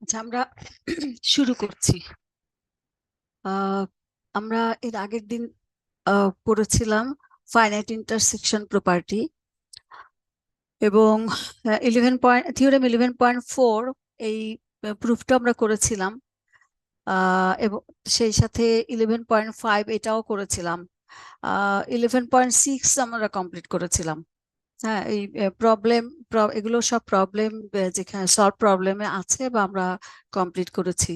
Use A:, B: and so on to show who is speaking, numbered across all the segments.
A: আচ্ছা, আমরা শুরু করছি। আমরা এর আগের দিন পড়েছিলাম ফাইনাইট ইন্টারসেকশন প্রপার্টি এবং থিওরেম 11.4 এই প্রুফটা আমরা করেছিলাম এবং সেই সাথে 11.5 এটাও করেছিলাম। 11.6 আমরা কমপ্লিট করেছিলাম। হ্যাঁ, এই প্রবলেম এগুলো সব প্রবলেম যেখানে সলভ প্রবলেমে আছে বা আমরা কমপ্লিট করেছি।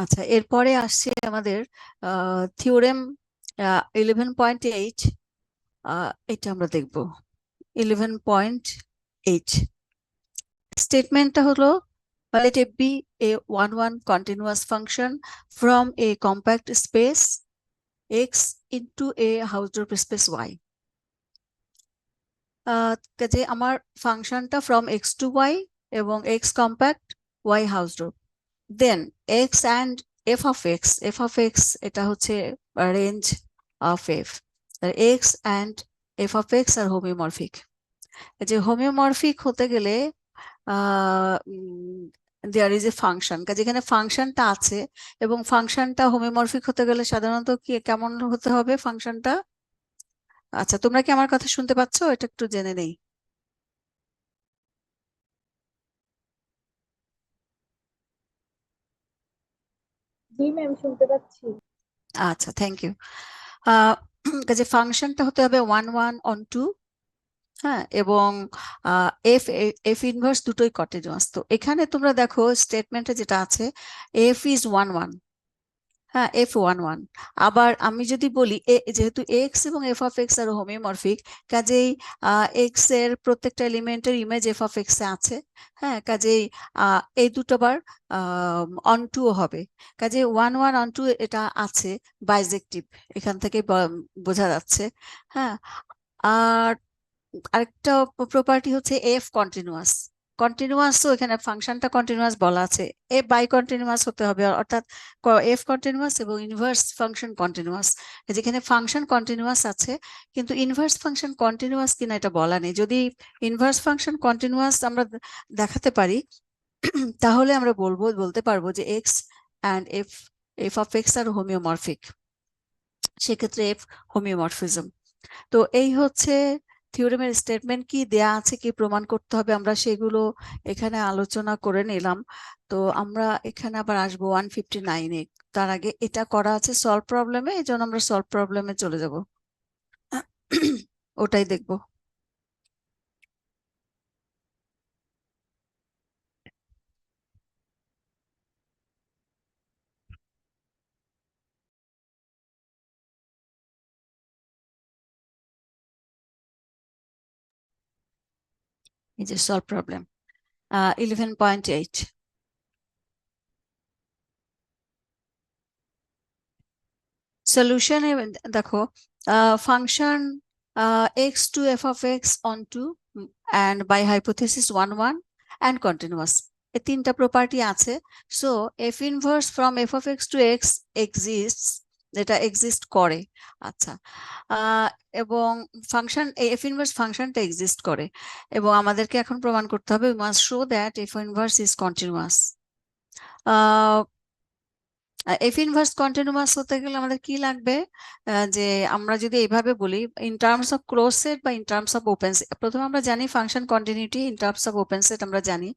A: আচ্ছা, এরপরে আসছে আমাদের থিওরেম 11.8। এটা আমরা দেখব 11.8। স্টেটমেন্টটা হলো, let it be a one continuous function from a compact space x into a Hausdorff space y। কাজে আমার ফাংশনটা from x to y এবং x compact, y Hausdorff, then x and f of x এটা হচ্ছে range of f। x and f of x আর হোমিওমরফিক। যে হোমিওমরফিক হতে গেলে there is a function, কাজে এখানে ফাংশনটা আছে এবং ফাংশনটা হোমিওমরফিক হতে গেলে সাধারণত কি কেমন হতে হবে ফাংশনটা? আচ্ছা, তোমরা কি আমার কথা শুনতে পাচ্ছ? এটা একটু জেনে নেই।
B: জি ম্যাম, শুনতে পাচ্ছি।
A: আচ্ছা, থ্যাংক ইউ। কাজে ফাংশনটা হতে হবে 1 1 on 2। হ্যাঁ, এবং এফ এফ ইনভার্স দুটোই কন্টিনিউয়াস। তো এখানে তোমরা দেখো স্টেটমেন্টে যেটা আছে, এফ ইজ 1 1। হ্যাঁ, F11। আবার আমি যদি বলি যেহেতু এক্স এবং এফ অফ এক্স আর হোমিওমরফিক, কাজেই এক্স এর প্রত্যেকটা এলিমেন্টের ইমেজ এফ অফ এক্স এ আছে। হ্যাঁ, কাজেই এই দুটো বার অন টু হবে। কাজে 1 1 on 2 এটা আছে, বাইজেক্টিভ, এখান থেকে বোঝা যাচ্ছে। হ্যাঁ, আর আরেকটা প্রপার্টি হচ্ছে এফ কন্টিনিউয়াস। কন্টিনিউয়াসও এখানে ফাংশনটা কন্টিনিউয়াস বলা আছে, এফ বাই কন্টিনিউয়াস হতে হবে, অর্থাৎ এফ কন্টিনিউয়াস এবং ইনভার্স ফাংশন কন্টিনিউয়াস। যেখানে ফাংশন কন্টিনিউয়াস আছে কিন্তু ইনভার্স ফাংশন কন্টিনিউয়াস কিনা এটা বলা নেই। যদি ইনভার্স ফাংশন কন্টিনিউয়াস আমরা দেখাতে পারি তাহলে আমরা বলতে পারবো যে X and F F of X are homeomorphic, সেক্ষেত্রে এফ হোমিওমরফিজম। তো এই হচ্ছে থিওরেমের স্টেটমেন্ট, কি দেয়া আছে, কি প্রমাণ করতে হবে, আমরা সেগুলো এখানে আলোচনা করে নিলাম। তো আমরা এখানে আবার আসবো 159-এ। তার আগে এটা করা আছে সলভ প্রবলেমে, এই জন্য আমরা সলভ প্রবলেমে চলে যাব, ওটাই দেখবো। এই যে সলভ প্রবলেম 11.8। সলিউশনে দেখো, function x to f of x onto and by hypothesis 1 1 and continuous, এই তিনটা প্রপার্টি আছে। So f inverse from f of x to x exists, যেটা এক্সিস্ট করে। আচ্ছা, এবং ফাংশন এফ ইনভার্স ফাংশনটা এক্সিস্ট করে এবং আমাদেরকে এখন প্রমাণ করতে হবে, we must show that f inverse is continuous. F inverse continuous হতে গেলে আমাদের কি লাগবে? যে আমরা যদি এইভাবে বলি in terms of close set বা in terms of open set, প্রথমে আমরা জানি function continuity in terms of open set আমরা জানি,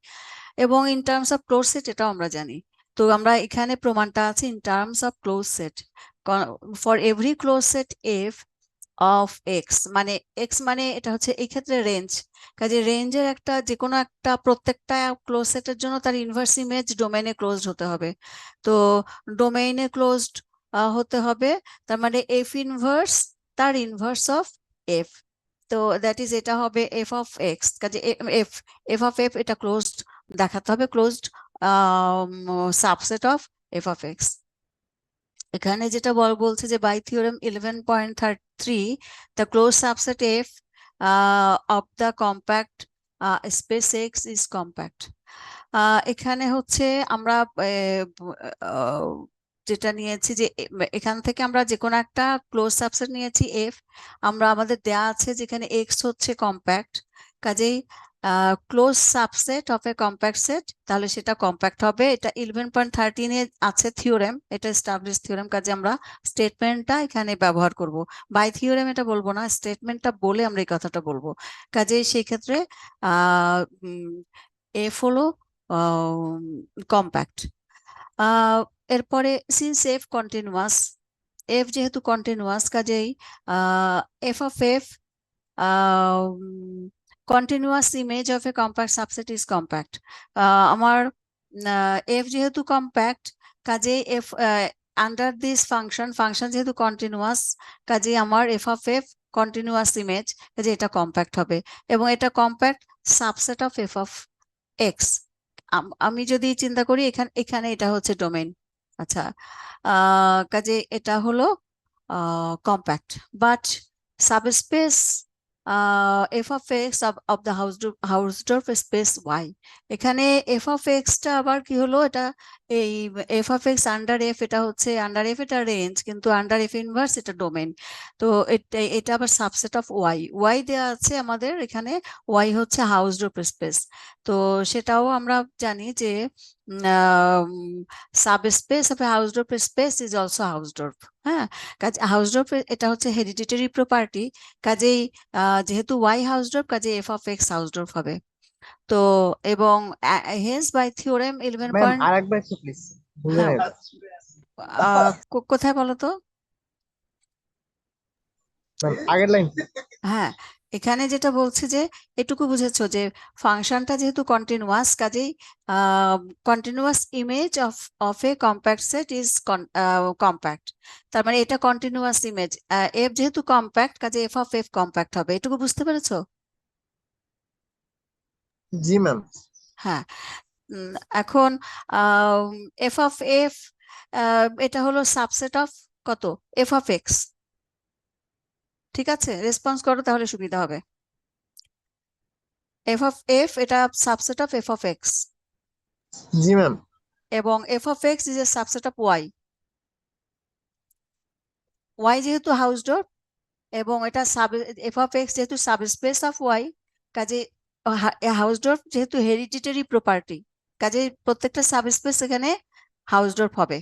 A: এবং in terms of close set এটাও আমরা জানি। তো আমরা এখানে প্রমাণটা আছে in terms of close set, for every close set F of X, মানে এক্স মানে এটা হচ্ছে এই ক্ষেত্রে রেঞ্জ। কাজে রেঞ্জের একটা যে কোনো একটা প্রত্যেকটা ক্লোজ সেটের জন্য তার ইনভার্স ইমেজ ডোমেইনে ক্লোজড হতে হবে। তো ডোমেইনে ক্লোজড হতে হবে, তার মানে এফ ইনভার্স তার ইনভার্স অফ এফ। তো দ্যাট ইজ এটা হবে এফ অফ এক্স। কাজে এফ এফ অফ এফ এটা ক্লোজড দেখাতে হবে, closed subset of F of x. এখানে যেটা বলছে যে by theorem 11.3 the closed subset f of the compact space x is compact। এখানে হচ্ছে আমরা যেটা নিয়েছি যে এখান থেকে আমরা যে কোনো একটা ক্লোজ সাবসেট নিয়েছি এফ, আমরা আমাদের দেয়া আছে যেখানে এক্স হচ্ছে কম্প্যাক্ট, কাজেই close subset of a compact set, তাহলে সেটা কম্প্যাক্ট হবে। এটা 11.13 এ আছে থিওরেম, এটা এস্টাবলিশ থিওরেম, কাজে আমরা স্টেটমেন্টটা এখানে ব্যবহার করব। বাই থিওরেম এটা বলবো না, স্টেটমেন্টটা বলে আমরা এই কথাটা বলবো। কাজে সেই ক্ষেত্রে এফ হলো কম্প্যাক্ট। এরপরে সিন্স এফ কন্টিনিউয়াস, এফ যেহেতু কন্টিনিউয়াস, কাজেই F of F continuous image of a compact subset is compact. আমার এফ যেহেতু কম্প্যাক্ট, কাজেই এফ আন্ডার দিস ফাংশন যেহেতু কন্টিনিউয়াস, কাজেই আমার F of F continuous image, কাজে এটা কম্প্যাক্ট হবে। এবং এটা compact subset of F of x. আমি যদি চিন্তা করি এখানে এখানে এটা হচ্ছে ডোমেইন। আচ্ছা, কাজে এটা হলো compact, but subspace F of X of the Hausdorff space Y, এখানে এফ অফ এক্সটা আবার কি হলো, এটা এই F of X under F, এটা হচ্ছে আন্ডার এফ এটা রেঞ্জ, কিন্তু আন্ডার এফ ইনভার্স এটা ডোমেন। তো এটা আবার সাবসেট অফ ওয়াই, ওয়াই দেওয়া আছে আমাদের এখানে, ওয়াই হচ্ছে হাউসডোরফ স্পেস। তো সেটাও আমরা জানি যে subspace of Hausdorff space is also Hausdorff. হ্যাঁ, কাজে হাউসডোরফ এটা হচ্ছে হেরিডিটারি প্রপার্টি, কাজেই যেহেতু ওয়াই হাউসডোরফ, কাজে এফ অফ এক্স হাউসডোরফ হবে। তো এবং hence by theorem 11
C: ma'am
A: point,
C: আরেকবার একটু প্লিজ বুঝে
A: হ্যাঁ,
C: নেন।
A: কোথায় বলো তো?
C: ম্যাম আগের লাইন।
A: হ্যাঁ, এখানে যেটা বলছে যে এটুকু বুঝেছো যে ফাংশনটা যেহেতু কন্টিনিউয়াস, কাজেই continuous image of of a compact set is compact. তার মানে এটা কন্টিনিউয়াস ইমেজ, এফ যেহেতু কম্প্যাক্ট, কাজে এফ অফ এফ কম্প্যাক্ট হবে। এটুকু বুঝতে পেরেছো?
C: জি ম্যাম।
A: হ্যাঁ। এখন এফ অফ এফ এটা হলো সাবসেট অফ কত, এফ অফ এক্স। ঠিক আছে, রেসপন্স করো তাহলে সুবিধা হবে। এফ অফ এফ এটা subset of F of X,
C: জি ম্যাম।
A: এবং F of X is a subset of y. Y যেহেতু হাউসডোর, এবং এটা এফ অফ এক্স যেহেতু সাবস্পেস অফ ওয়াই, কাজে হাউসডোর যেহেতু হেরিডিটারি প্রপার্টি, কাজে প্রত্যেকটা সাবস্পেস এখানে হাউসডোর হবে।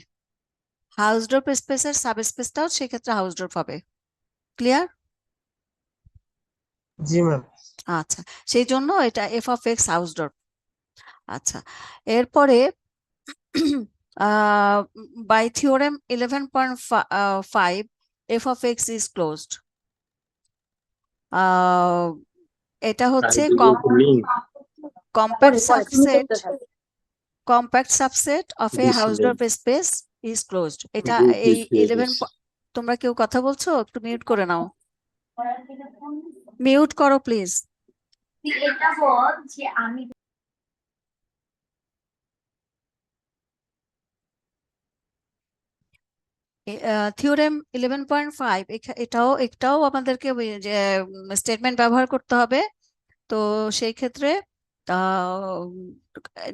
A: হাউসডোর স্পেসের সাবস্পেসটাও সেক্ষেত্রে হাউসডোর হবে। ক্লিয়ার?
C: জি ম্যাম।
A: আচ্ছা, সেই জন্য এটা এফ অফ এক্স হাউসডোর। আচ্ছা, এরপরে by theorem 11.5 F of X is closed. এটা হচ্ছে compact subset of a Hausdorff space is closed. এটা এই 11, তোমরা কেউ কথা বলছো? একটু মিউট করে নাও, মিউট করো প্লিজ।
B: এটা বল যে আমি
A: থিওরেম 11.5 এটাও আমাদেরকে স্টেটমেন্ট ব্যবহার করতে হবে। তো সেই ক্ষেত্রে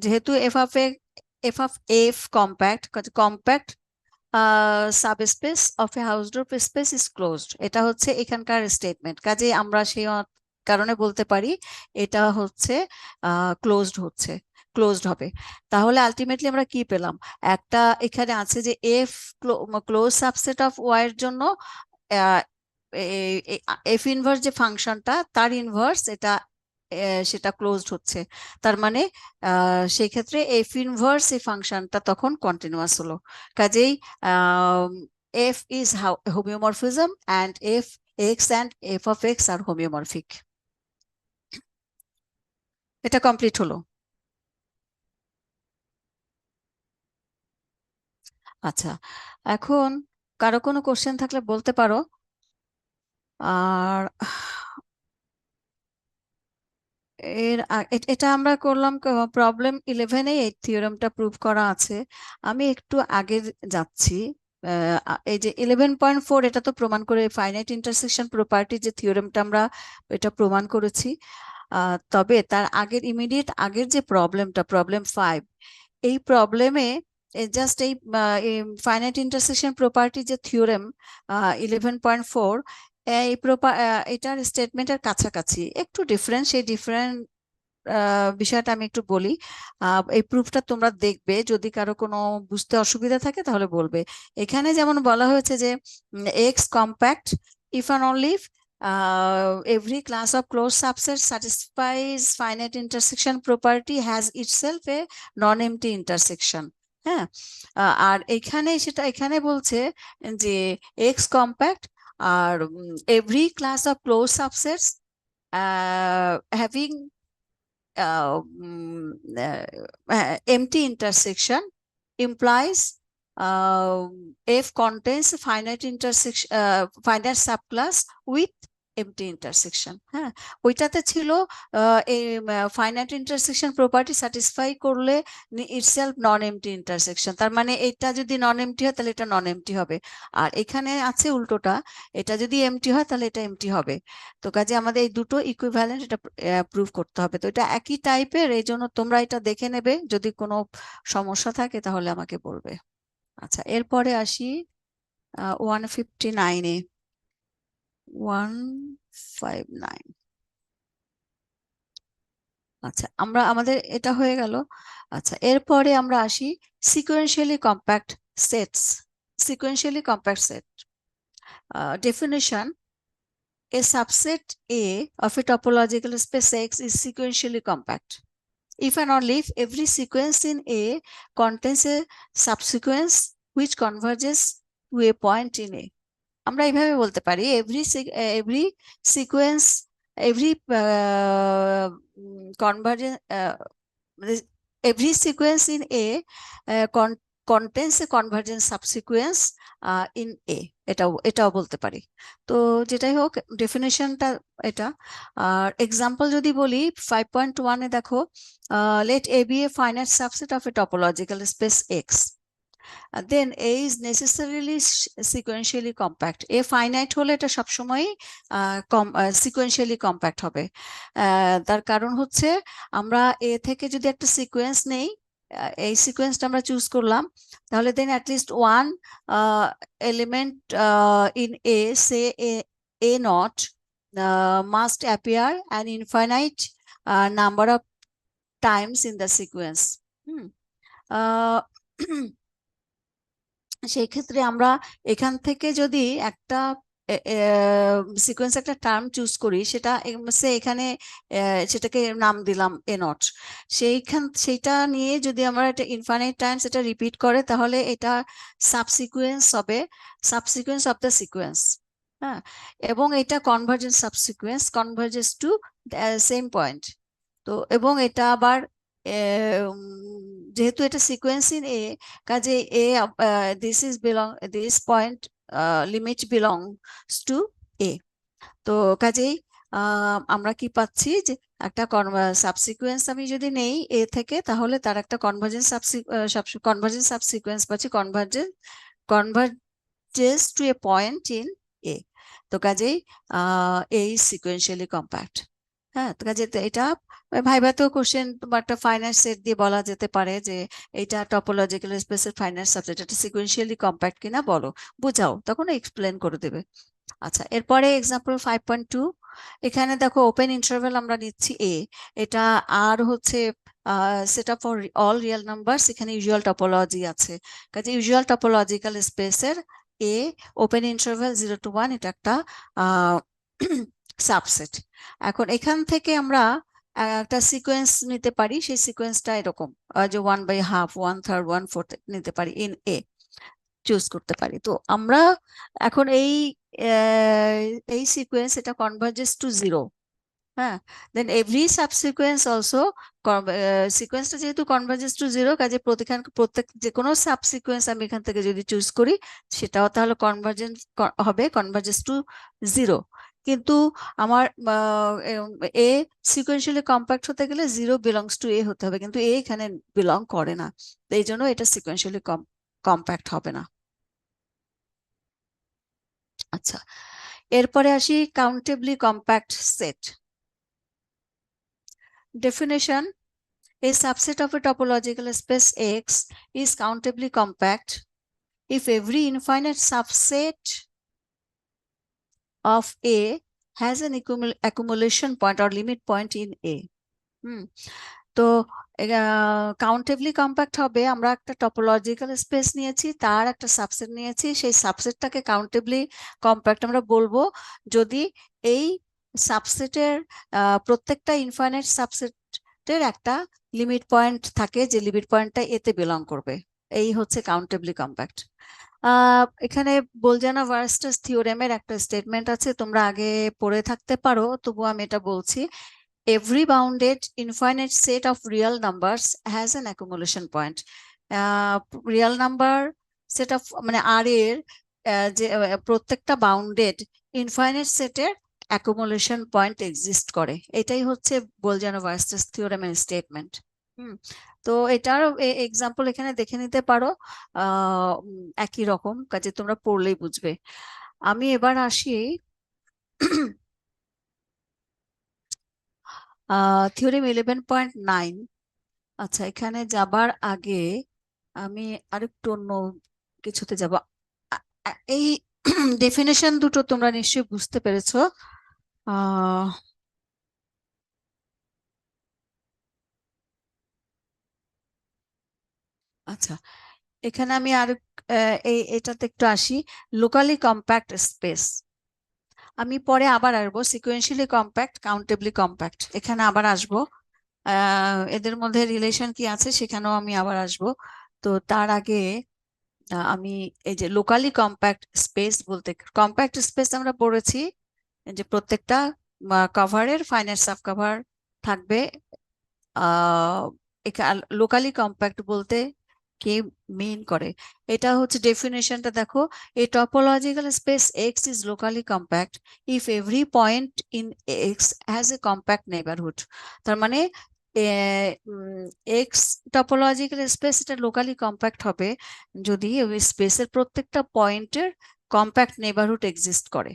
A: যেহেতু F of F compact, compact subspace of a Hausdorff space is closed, এটা হচ্ছে এখানকার স্টেটমেন্ট। কাজে আমরা সেই কারণে বলতে পারি এটা হচ্ছে ক্লোজড হবে। তাহলে আলটিমেটলি আমরা কি পেলাম? একটা এখানে আছে যে f close subset of y এর জন্য এফ ইনভার্স যে ফাংশনটা, তার ইনভার্স এটা সেটা ক্লোজড হচ্ছে। তার মানে সেই ক্ষেত্রে এফ ইনভার্স এই ফাংশনটা তখন কন্টিনিউয়াস হলো। কাজেই F is homeomorphism and F X and F of X are homeomorphic. এটা কমপ্লিট হলো। আচ্ছা, এখন কারো কোনো কোশ্চেন থাকলে বলতে পারো। আর এটা আমরা করলাম প্রবলেম 11-এ এই থিওরেমটা প্রুভ করা আছে। আমি একটু আগে যাচ্ছি। এই যে 11.4 এটা তো প্রমাণ করে ফাইনাইট ইন্টারসেকশন প্রপার্টি যে থিওরেমটা আমরা এটা প্রমাণ করেছি। তবে তার আগের ইমিডিয়েট আগের যে প্রবলেমটা, প্রবলেম 5, এই প্রবলেমে জাস্ট এই ফাইনাইট ইন্টারসেকশন প্রপার্টি যে থিওরেম 11.4, এই এটার স্টেটমেন্টের কাছাকাছি একটু ডিফারেন্ট, সেই বিষয়টা আমি একটু বলি। এই প্রুফটা তোমরা দেখবে, যদি কারো কোনো বুঝতে অসুবিধা থাকে তাহলে বলবে। এখানে যেমন বলা হয়েছে যে x compact if and only every class of closed subset satisfies finite intersection property has itself a non-empty intersection। হ্যাঁ, আর এখানে বলছে যে এক্স কম্প্যাক্ট আর every class of closed subsets having empty intersection implies F contains finite finite subclass with empty intersection। হ্যাঁ, ওইটাতে ছিল এই finite intersection property satisfy করলে ইটসেলফ নন এমটি ইন্টারসেকশন, তার মানে এটা যদি নন এমটি হয় তাহলে এটা নন এমটি হবে। আর এখানে আছে উল্টোটা, এটা যদি এমটি হয় তাহলে এটা এমটি হবে। তো কাজে আমাদের এই দুটো ইকুইভ্যালেন্ট, এটা প্রুভ করতে হবে। তো এটা একই টাইপের, এই জন্য তোমরা এটা দেখে নেবে, যদি কোনো সমস্যা থাকে তাহলে আমাকে বলবে। আচ্ছা, এরপরে আসি 159-এ। 159। আচ্ছা, আমাদের এটা হয়ে গেল। আচ্ছা, এরপরে আমরা আসি sequentially compact sets. Sequentially compact set definition: a subset A of a topological space X is sequentially compact if and only if every sequence in A contains a subsequence which converges to a point in A। আমরা এইভাবে বলতে পারি every sequence, every convergence, every sequence in A contains a convergent subsequence in A। এটাও বলতে পারি। তো যেটাই হোক, ডেফিনেশনটা এটা। আর এক্সাম্পল যদি বলি 5.1-এ দেখো, let A be a finite subset of a topological space X, then A is necessarily sequentially compact। A finite হলে এটা সবসময় sequentially compact হবে। তার কারণ হচ্ছে আমরা A থেকে যদি একটা সিকোয়েন্স নেই, এই সিকোয়েন্সটা আমরা চুজ করলাম, তাহলে then at least one element in A, say A naught, must appear an infinite number of times in the sequence। সেই ক্ষেত্রে আমরা এখান থেকে যদি একটা সিকোয়েন্স, একটা টার্ম চুজ করি, সেটা এখানে সেটাকে নাম দিলাম এ নট, সেইটা নিয়ে যদি আমরা এটা ইনফাইনাইট টাইমস এটা রিপিট করে, তাহলে এটা সাবসিকুয়েন্স হবে, সাবসিকুয়েন্স অফ দ্য সিকোয়েন্স। হ্যাঁ, এবং এটা convergence subsequence, converges to same point. তো এবং এটা আবার যেহেতু এটা সিকোয়েন্স ইন এ, কাজে A this point limit belongs to A. তো কাজেই আমরা কি পাচ্ছি যে একটা সাবসিকুয়েন্স আমি যদি নেই এ থেকে, তাহলে তার একটা কনভার্জেন্স সাবসিকুয়েন্স পাচ্ছি, converges to a point in A. তো কাজেই এই সিকোয়েন্সিয়ালি কম্প্যাক্ট। হ্যাঁ, তো কাজে এটা ভাইভাতেও কোশ্চেন বা একটা ফাইনাইট সেট দিয়ে বলা যেতে পারে যে এটা টপোলজিক্যাল স্পেসের ফাইনাইট সাবসেট, এটা সিকোয়েন্সিয়ালি কম্প্যাক্ট কিনা বলো, বুঝাও, তখন এক্সপ্লেন করে দেবে। আচ্ছা, এরপরে এক্সাম্পল 5.2। এখানে দেখো ওপেন ইন্টারভ্যাল আমরা নিচ্ছি এ, এটা আর হচ্ছে set up for all real numbers, এখানে ইউজুয়াল টপোলজি আছে, কাজে ইউজুয়াল টপোলজিক্যাল স্পেসের এ ওপেন ইন্টারভ্যাল 0 to 1 এটা একটা সাবসেট। এখন এখান থেকে আমরা একটা সিকোয়েন্স নিতে পারি, সেই সিকোয়েন্সটা এরকম যে 1/2, 1/3, 1/4 নিতে পারি, ইন এ চুজ করতে পারি। তো আমরা এখন এই সিকোয়েন্স এটা কনভার্জেস টু 0। হ্যাঁ, দেন এভরি সাবসিকুয়েন্স অলসো, সিকোয়েন্সটা যেহেতু কনভার্জেস টু 0, কাজে প্রত্যেক যে কোনো সাবসিকুয়েন্স আমি এখান থেকে যদি চুজ করি, সেটাও তাহলে কনভার্জেন্স হবে, কনভার্জেস টু 0। কিন্তু আমার এ সিকোয়েন্সিয়ালি কম্প্যাক্ট হতে গেলে 0 বিলংস টু এ হতে হবে, কিন্তু এ এখানে বিলং করে না, তো এই জন্য এটা সিকোয়েন্সিয়ালি কম্প্যাক্ট হবে না। আচ্ছা, এরপরে আসি countably compact set. Definition: a subset of a topological space X is countably compact if every infinite subset of A has an accumulation point or limit point in A. তো কাউন্টেবলি compact হবে, আমরা একটা topological space নিয়েছি, তার একটা subset নিয়েছি, সেই সাবসেটটাকে কাউন্টেবলি compact আমরা বলবো যদি এই সাবসেটের প্রত্যেকটা ইনফাইনাইট সাবসেটের একটা লিমিট পয়েন্ট থাকে, যে লিমিট পয়েন্টটা এতে বিলং করবে। এই হচ্ছে কাউন্টেবলি কম্প্যাক্ট। এখানে বোলজানা-ভার্স্টাস থিওরেমের একটা স্টেটমেন্ট আছে, তোমরা আগে পড়ে থাকতে পারো, তবু আমি এটা বলছি। Every bounded infinite set of real numbers has an accumulation point. Real number set of মানে আর এর যে প্রত্যেকটা বাউন্ডেড ইনফাইনাইট সেটের অ্যাকুমুলেশন পয়েন্ট এক্সিস্ট করে, এটাই হচ্ছে বোলজানো-ভার্স্টাস থিওরেমের স্টেটমেন্ট। তো এটার এক্সাম্পল এখানে দেখে নিতে পারো, একই রকম কাজে তোমরা পড়লেই বুঝবে। আমি এবার আসি থিওরেম 11.9। আচ্ছা, এখানে যাবার আগে আমি আরেকটু অন্য কিছুতে যাব। এই ডেফিনেশন দুটো তোমরা নিশ্চয়ই বুঝতে পেরেছো। আচ্ছা, এখানে আমি আর এটাতে একটু আসি, লোকালি কম্প্যাক্ট স্পেস। আমি পরে আবার আসবো সিকোয়েন্সিয়ালি কম্প্যাক্ট, কাউন্টেবলি কম্প্যাক্ট, এখানে আবার আসবো। এদের মধ্যে রিলেশন কি আছে সেখানেও আমি আবার আসবো। তো তার আগে আমি এই যে লোকালি কম্প্যাক্ট স্পেস বলতে, কম্প্যাক্ট স্পেস আমরা পড়েছি যে প্রত্যেকটা কভারের ফাইনাইট সাব কভার থাকবে। লোকালি কম্প্যাক্ট বলতে কি মিন করে, এটা হচ্ছে ডেফিনেশনটা দেখো, a topological space X is locally compact if every point in X has a compact neighbourhood. তার মানে এক্স টপোলজিক্যাল স্পেস এটা লোকালি কম্প্যাক্ট হবে যদি ওই স্পেসের প্রত্যেকটা পয়েন্টের কম্প্যাক্ট নেইবারহুড এক্সিস্ট করে।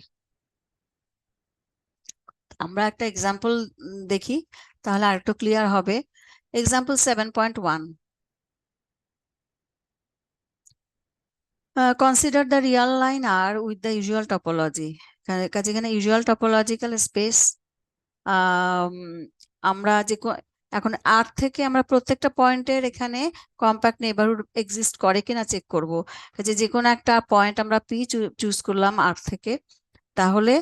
A: আমরা একটা এক্সাম্পল দেখি, তাহলে আরেকটু ক্লিয়ার হবে। Example 7.1, consider the real line R with the usual topology. কাজে এখানে ইউজুয়াল টপোলজিক্যাল স্পেস, আমরা যে এখন আর থেকে আমরা প্রত্যেকটা পয়েন্টের এখানে কম্প্যাক্ট নেইবারহুড এক্সিস্ট করে কিনা চেক করব। কাজে যে কোনো একটা পয়েন্ট আমরা পি চুজ করলাম আর থেকে, তাহলে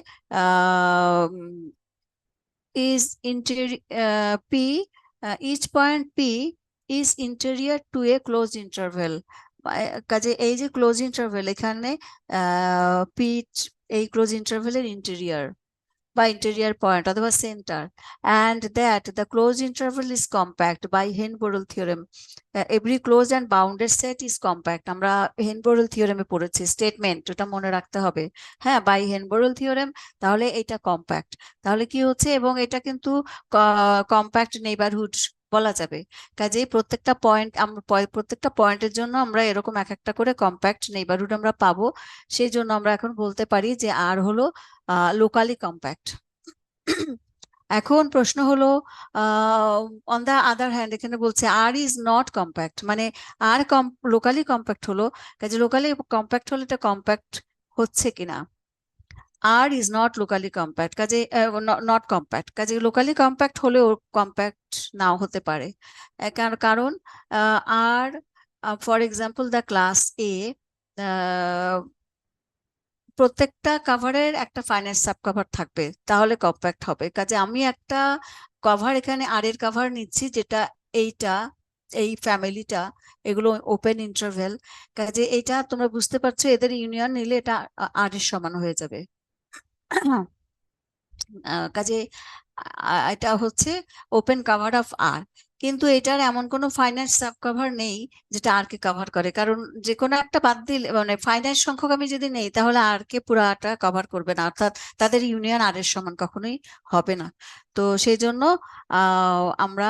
A: is interior P, each point P is interior to a closed interval. কাজে এই যে ক্লোজ ইন্টারভেল, এখানে পি এই ক্লোজ ইন্টারভেলের ইন্টেরিয়র বা ইন্টেরিয়র পয়েন্ট অথবা centre, and that the closed interval is compact by Hen-Borel theorem. Every closed and bounded set is compact. আমরা Hen-Borel theorem এ পড়েছি, statement ওটা মনে রাখতে হবে। হ্যাঁ, বাই Hen-Borel theorem, তাহলে এটা কম্প্যাক্ট। তাহলে কি হচ্ছে, এবং এটা কিন্তু কম্প্যাক্ট নেইবারহুড বলা যাবে। কাজেই প্রত্যেকটা পয়েন্ট, আমরা প্রত্যেকটা পয়েন্টের জন্য আমরা এরকম এক একটা করে কম্প্যাক্ট নেইবারহুড আমরা পাবো। সেই জন্য আমরা এখন বলতে পারি যে আর হলো লোকালি কম্প্যাক্ট। এখন প্রশ্ন হলো, অন দ্য আদার হ্যান্ড এখানে বলছে আর ইজ নট কম্প্যাক্ট, মানে আর লোকালি কম্প্যাক্ট হলো, কাজে লোকালি কম্প্যাক্ট হলে এটা কম্প্যাক্ট হচ্ছে কিনা। আর ইজ নট লোকালি কম্প্যাক্ট, কাজে নট কম্প্যাক্ট, কাজে লোকালি কম্প্যাক্ট হলেও কম্প্যাক্ট নাও হতে পারে। কারণ আর ফর এক্সাম্পল দ্য ক্লাস এ, প্রত্যেকটা কভারের একটা ফাইনাইট সাব কভার থাকবে, তাহলে কম্প্যাক্ট হবে। কাজে আমি একটা কভার এখানে আর এর কভার নিচ্ছি, যেটা এইটা এই ফ্যামিলিটা এগুলো ওপেন ইন্টারভেল, কাজে এটা তোমরা বুঝতে পারছো, এদের ইউনিয়ন নিলে এটা আর এর সমান হয়ে যাবে। কাজে এটা হচ্ছে ওপেন কভার অফ আর, কিন্তু এটার এমন কোনো ফাইনাইট সাব কভার নেই যেটা আর কে কভার করে, কারণ যে কোনো একটা বাদ দিলে, মানে ফাইনাইট সংখ্যক আমি যদি নেই তাহলে আর কে পুরাটা কভার করবে না, অর্থাৎ তাদের ইউনিয়ন আর এর সমান কখনোই হবে না। তো সেই জন্য আমরা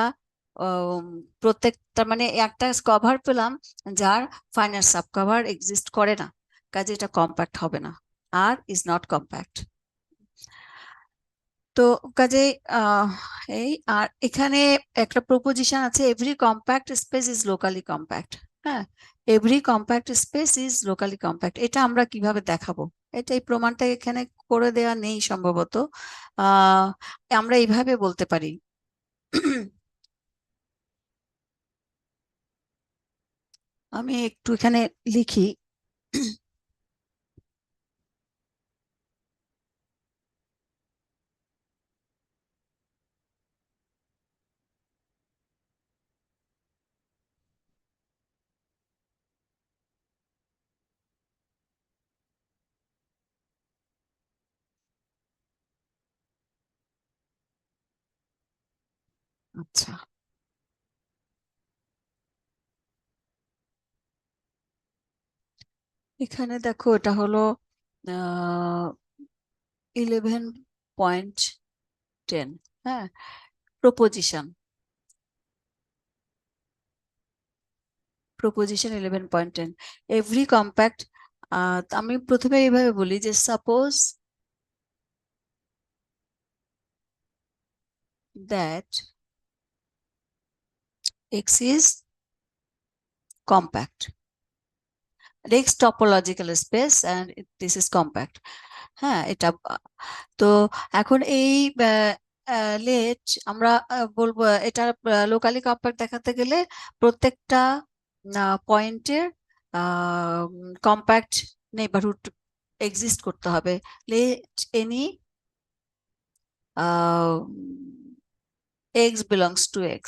A: প্রত্যেকটা মানে একটা কভার পেলাম যার ফাইনাইট সাব কভার এক্সিস্ট করে না, কাজে এটা কম্প্যাক্ট হবে না, আর ইজ নট কম্প্যাক্ট। তো কাজে এই আর এখানে একটা প্রপোজিশন আছে, every compact space is locally compact. হ্যাঁ, every compact space is locally compact, এটা আমরা কিভাবে দেখাবো, এটা এই প্রমাণটা এখানে করে দেওয়া নেই সম্ভবত। আমরা এইভাবে বলতে পারি, আমি একটু এখানে লিখি। আচ্ছা, এখানে দেখো এটা হলো 11.10, হ্যাঁ, প্রপোজিশন। Proposition 11.10, every compact. আমি প্রথমে এইভাবে বলি যে suppose that x is compact, X topological space and this is compact, হ্যাঁ এটা তো এখন এই লেট আমরা বলবো এটা লোকালি কম্প্যাক্ট দেখাতে গেলে প্রত্যেকটা পয়েন্টের কম্প্যাক্ট নেইবারহুড এক্সিস্ট করতে হবে। Let any x belongs to x,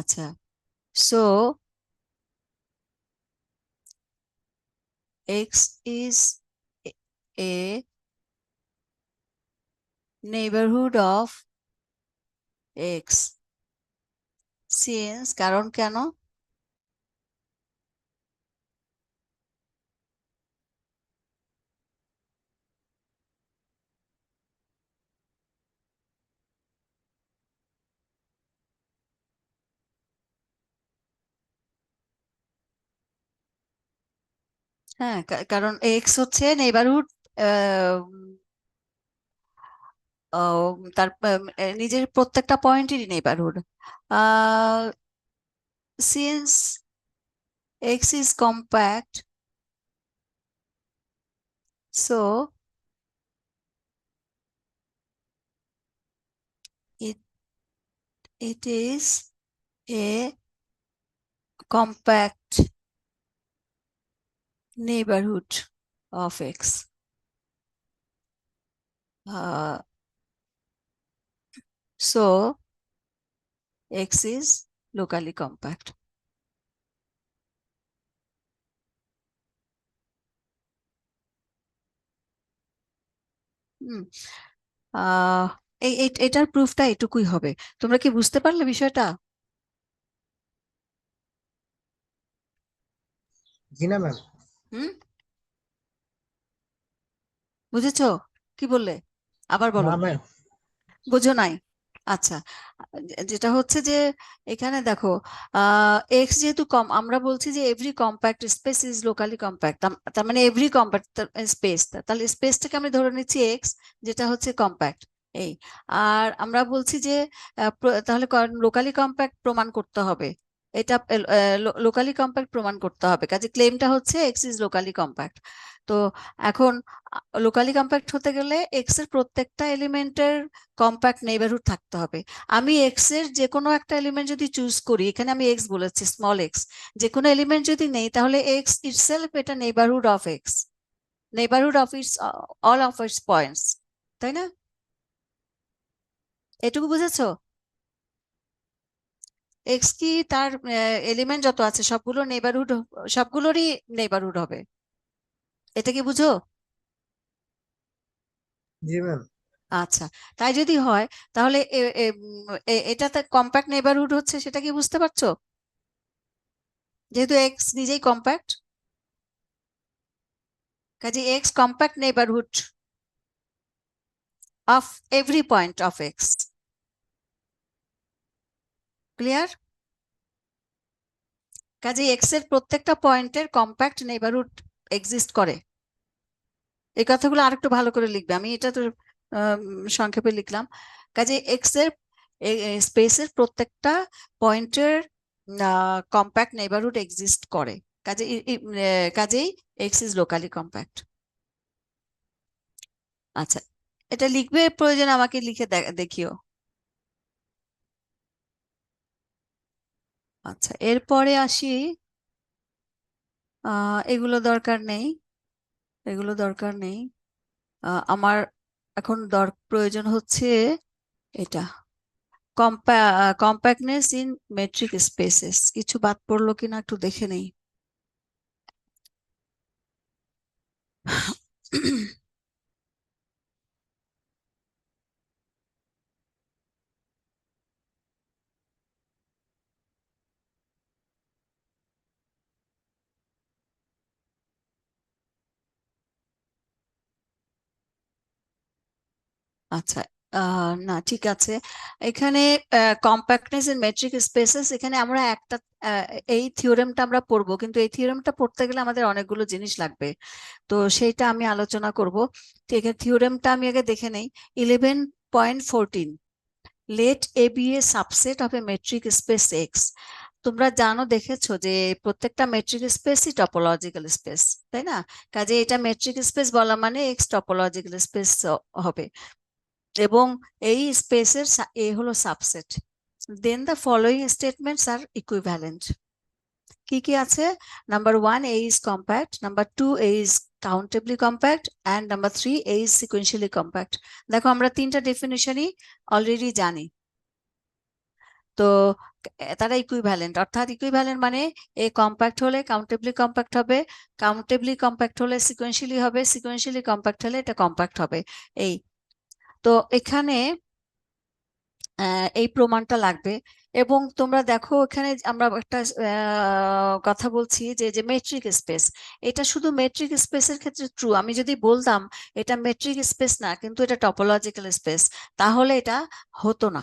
A: আচ্ছা, so x is a neighborhood of x since, কারণ কেন, হ্যাঁ কারণ এক্স হচ্ছে নেইবারহুড তার নিজের প্রত্যেকটা পয়েন্টেরই neighbourhood. Since X is compact, so it it is a compact neighborhood of x. So x is locally compact. হুম, এটার প্রুফটা এটুকুই হবে। তোমরা কি বুঝতে পারলে বিষয়টা?
C: জি না ম্যাম।
A: হুম, বুঝেছো? কি বললে আবার
C: না
A: বলো,
C: ম্যাম।
A: বুঝো নাই? আচ্ছা, যেটা হচ্ছে যে এখানে দেখো এক্স যেহেতু কম, আমরা বলছি যে every compact space is locally compact, তার মানে এভরি কম্প্যাক্ট স্পেস, তাহলে স্পেসটাকে আমি ধরে নিচ্ছি এক্স, যেটা হচ্ছে কম্প্যাক্ট এই। আর আমরা বলছি যে তাহলে লোকালি কম্প্যাক্ট প্রমাণ করতে হবে, এটা লোকালি কম্প্যাক্ট প্রমাণ করতে হবে, কাজে ক্লেমটা হচ্ছে এক্স ইজ লোকালি কম্প্যাক্ট। তো এখন লোকালি কম্প্যাক্ট হতে গেলে এক্স এর প্রত্যেকটা এলিমেন্টের কম্প্যাক্ট নেইবারহুড থাকতে হবে। আমি এক্স এর যে কোনো একটা এলিমেন্ট যদি চুজ করি, এখানে আমি এক্স বলেছি, স্মল এক্স, যে কোনো এলিমেন্ট যদি নেই, তাহলে এক্স ইটসেলফ এটা neighbourhood of x, neighbourhood of its all of its points, তাই না? এটুকু বুঝেছো? এক্স কি তার এলিমেন্ট যত আছে সবগুলো নেইবারহুড, সবগুলোরই নেইবারহুড হবে, এটা কি বুঝো?
C: জি ম্যাম।
A: আচ্ছা, তাই যদি হয় তাহলে এটাতে কম্প্যাক্ট নেইবারহুড হচ্ছে, সেটা কি বুঝতে পারছো? যেহেতু এক্স নিজেই কম্প্যাক্ট, কাজে x compact neighbourhood of every point of x. Clear? কাজে এক্স এর প্রত্যেকটা পয়েন্টের কম্প্যাক্ট নেইবারহুড এক্সিস্ট করে। এই কথাগুলো আরেকটু ভালো করে লিখবে, আমি এটা তো সংক্ষেপে লিখলাম। কাজে এক্স এর স্পেসের প্রত্যেকটা পয়েন্টের কম্প্যাক্ট নেইবারহুড এক্সিস্ট করে, কাজে কাজেই এক্স ইজ লোকালি কম্প্যাক্ট। আচ্ছা, এটা লিখবে, প্রয়োজন আমাকে লিখে দেখিও। আচ্ছা, এরপরে আসি, এগুলো দরকার নেই, এগুলো দরকার নেই। আমার এখন প্রয়োজন হচ্ছে এটা, কম্প্যাক্টনেস ইন মেট্রিক স্পেসেস। কিছু বাদ পড়লো কিনা একটু দেখে নেই। আচ্ছা, না ঠিক আছে। এখানে কম্প্যাক্টনেস ইন মেট্রিক স্পেসেস, এখানে আমরা একটা এই থিওরেমটা আমরা পড়বো, কিন্তু এই থিওরেমটা পড়তে গেলে আমাদের অনেকগুলো জিনিস লাগবে, তো সেইটা আমি আলোচনা করব। ঠিক আছে, থিওরেমটা আমি আগে দেখে নেই। 11.14, let A be a subset of a metric space X. তোমরা জানো, দেখেছো যে প্রত্যেকটা মেট্রিক স্পেসই টপোলজিক্যাল স্পেস, তাই না? কাজে এটা মেট্রিক স্পেস বলা মানে এক্স টপোলজিক্যাল স্পেস হবে, এবং এই স্পেসের এ হলো subset. Then the following statements are equivalent. কি কি আছে? Number 1, A is compact, number 2, A is countably compact, and number 3, A is sequentially compact. দেখো, আমরা তিনটা ডেফিনিশনই অলরেডি জানি। তো তারা ইকুইভ্যালেন্ট, অর্থাৎ ইকুইভ্যালেন্ট মানে এ কম্প্যাক্ট হলে কাউন্টেবলি কম্প্যাক্ট হবে, কাউন্টেবলি কম্প্যাক্ট হলে সিকোয়েন্সিয়ালি হবে, সিকোয়েন্সিয়ালি কম্প্যাক্ট হলে এটা কম্প্যাক্ট হবে। এই তো এখানে এই প্রমাণটা লাগবে। এবং তোমরা দেখো, এখানে আমরা একটা কথা বলছি যে যে মেট্রিক স্পেস, এটা শুধু মেট্রিক স্পেসের ক্ষেত্রে ট্রু। আমি যদি বলতাম এটা মেট্রিক স্পেস না কিন্তু এটা টপোলজিক্যাল স্পেস, তাহলে এটা হতো না,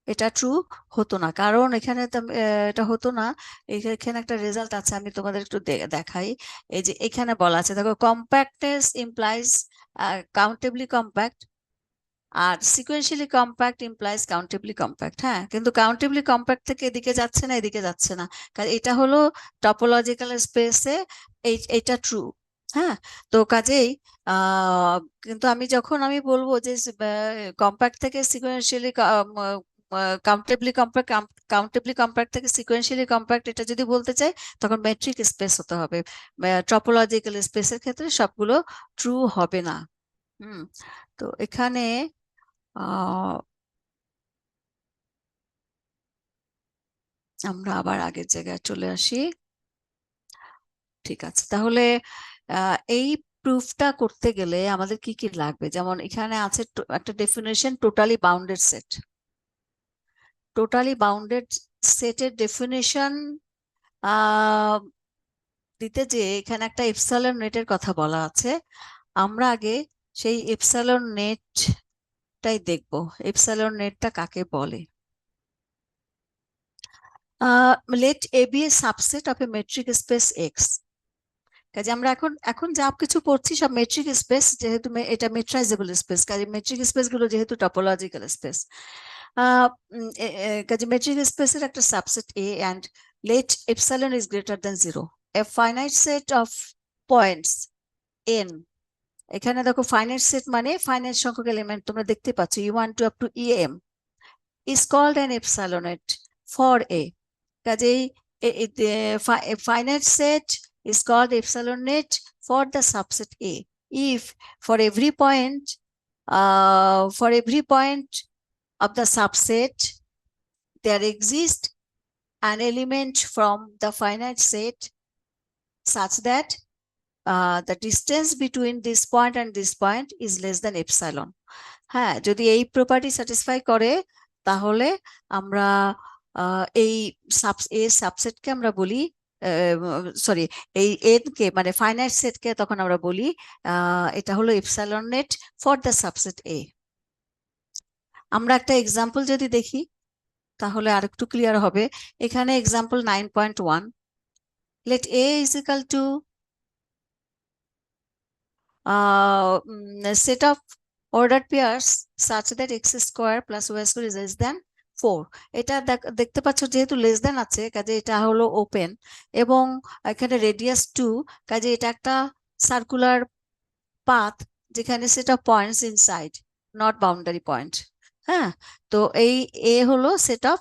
A: এটা ট্রু হতো না। কারণ এখানে এটা হতো না। এখানে একটা রেজাল্ট আছে, আমি তোমাদের একটু দেখাই। এই যে এখানে বলা আছে, দেখো, কম্প্যাক্টনেস ইমপ্লাইজ কাউন্টেবলি কম্প্যাক্ট, আর সিকোয়েন্সিয়ালি কম্প্যাক্ট ইমপ্লাইজ কাউন্টেবলি কম্প্যাক্ট। হ্যাঁ, কিন্তু কাউন্টেবলি কম্প্যাক্ট থেকে এদিকে যাচ্ছে না, এদিকে যাচ্ছে না, কারণ এটা হলো টপোলজিক্যাল স্পেসে এটা ট্রু। হ্যাঁ, তো কাজেই কিন্তু আমি বলবো যে কম্প্যাক্ট থেকে সিকোয়েন্সিয়ালি, কাউন্টেবলি কম্প্যাক্ট, কাউন্টেবলি কম্প্যাক্ট থেকে সিকোয়েন্সিয়ালি কম্প্যাক্ট, এটা যদি বলতে চাই তখন মেট্রিক স্পেস হতে হবে। টপোলজিক্যাল স্পেসের ক্ষেত্রে সবগুলো ট্রু হবে না। হুম, তো এখানে আমরা আবার আগের জায়গায় চলে আসি। ঠিক আছে, তাহলে এই প্রুফটা করতে গেলে আমাদের কি কি লাগবে? যেমন এখানে আছে একটা definition, totally bounded set. Totally bounded সেটের ডেফিনেশন দিতে যে এখানে একটা এপসাইলন নেটের কথা বলা আছে। আমরা আগে সেই এপসাইলন নেটটাই দেখবো, এপসাইলন নেটটা কাকে বলে। Let A be a subset of a metric space X. কাজে আমরা এখন এখন যা কিছু পড়ছি সব মেট্রিক স্পেস, যেহেতু এটা মেট্রাইজেবল স্পেস, কাজে মেট্রিক স্পেস গুলো যেহেতু টপোলজিক্যাল স্পেস, কাজে মেট্রিক স্পেসের একটা subset A and let epsilon is greater than 0, A finite set of points N. এখানে দেখো, ফাইনাইট সেট মানে ফাইনাইট সংখ্যক এলিমেন্ট তোমরা দেখতে পাচ্ছ, E1 to up to EM is called an epsilonet for A. কাজেই a finite set is called epsilonet for the subset A if for every point of the subset there exists an element from the finite set such that the distance between this point and this point is less than epsilon. হ্যাঁ, যদি এই property satisfy করে তাহলে আমরা এই সাবসেটকে আমরা বলি, sorry, এই এন কে মানে ফাইনাইট সেটকে তখন আমরা বলি এটা হলো epsilon net for the subset এ। আমরা একটা এক্সাম্পল যদি দেখি তাহলে আরেকটু ক্লিয়ার হবে। এখানে example 9.1, let A is equal to set of ordered pairs such that x square plus y square is less than 4. এটা দেখতে পাচ্ছ, যেহেতু লেস দেন আছে কাজে এটা হলো ওপেন, এবং এখানে রেডিয়াস 2, কাজে এটা একটা সার্কুলার পাথ যেখানে set of points inside, not boundary point. হ্যাঁ, তো এই এ হলো set of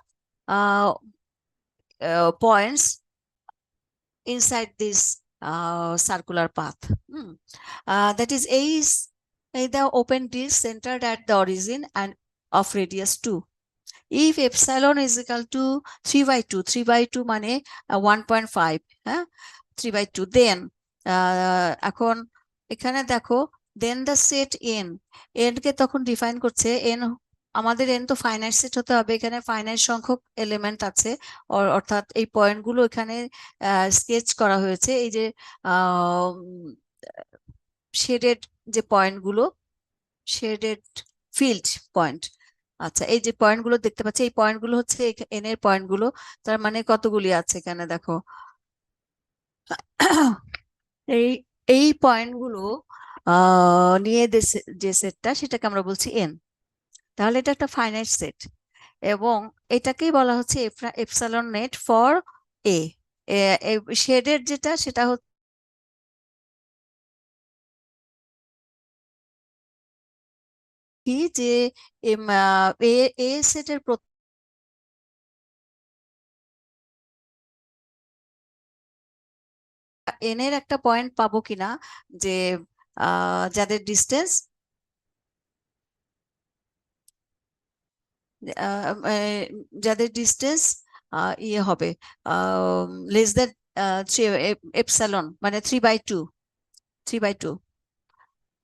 A: points inside this circular path. That is A is the open disk centered at the origin and of radius 2. If epsilon is equal to 3/2, 3/2 মানে 1.5, হ্যাঁ 3/2, then এখন এখানে দেখো then the set n কে তখন define করছে n, আমাদের n তো finite set হতে হবে, এখানে ফাইনাইট সংখ্যক এলিমেন্ট আছে, অর্থাৎ এই পয়েন্টগুলো এখানে স্কেচ করা হয়েছে, এই যে শেডেড যে পয়েন্টগুলো, শেডেড ফিল্ড পয়েন্ট। আচ্ছা, এই যে পয়েন্টগুলো দেখতে পাচ্ছি, এই পয়েন্টগুলো হচ্ছে এন এর পয়েন্টগুলো, তার মানে কতগুলি আছে এখানে দেখো। এই এই পয়েন্টগুলো নিয়ে যে সেটটা, সেটাকে আমরা বলছি এন। তাহলে এটা একটা ফাইনাইট সেট, এবং এটাকেই বলা হচ্ছে এপসাইলন নেট ফর এ। শেডের যেটা, সেটা হচ্ছে কি যে এ সেটের এন এর একটা পয়েন্ট পাবো কিনা যে যাদের ডিস্টেন্স যাদের ডিস্টেন্স ইয়ে হবে লেস দ্যান এপসাইলন, মানে 3/2, 3/2।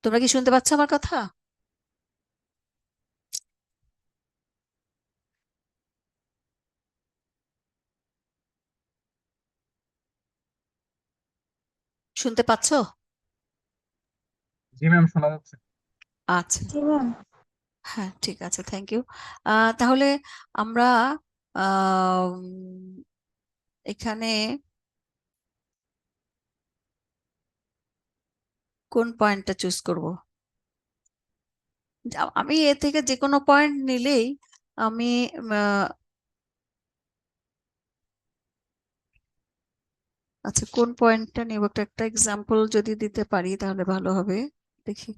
A: তোমরা কি শুনতে পাচ্ছ আমার কথা? শুনতে পাচ্ছ?
D: জি ম্যাম, শোনা যাচ্ছে।
A: আচ্ছা, হ্যাঁ ঠিক আছে, থ্যাংক ইউ। তাহলে আমরা এখানে কোন পয়েন্টটা চুজ করব? আমি এ থেকে যে কোনো পয়েন্ট নিলেই আমি আচ্ছা, কোন পয়েন্টটা নেব, একটা এক্সাম্পল যদি দিতে পারি তাহলে ভালো হবে। দেখি,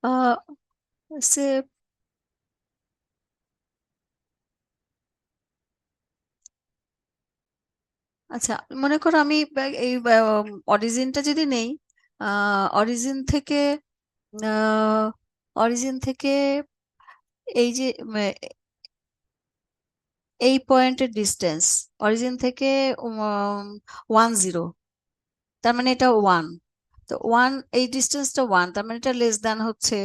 A: আহ সে আচ্ছা, মনে করো আমি এই অরিজিনটা যদি নেই, অরিজিন থেকে এই যে এই পয়েন্টের ডিস্টেন্স অরিজিন থেকে 10, তার মানে এটা 1। তো 1, এই ডিস্টেন্সটা 1, তার মানে এটা লেস দ্যান হচ্ছে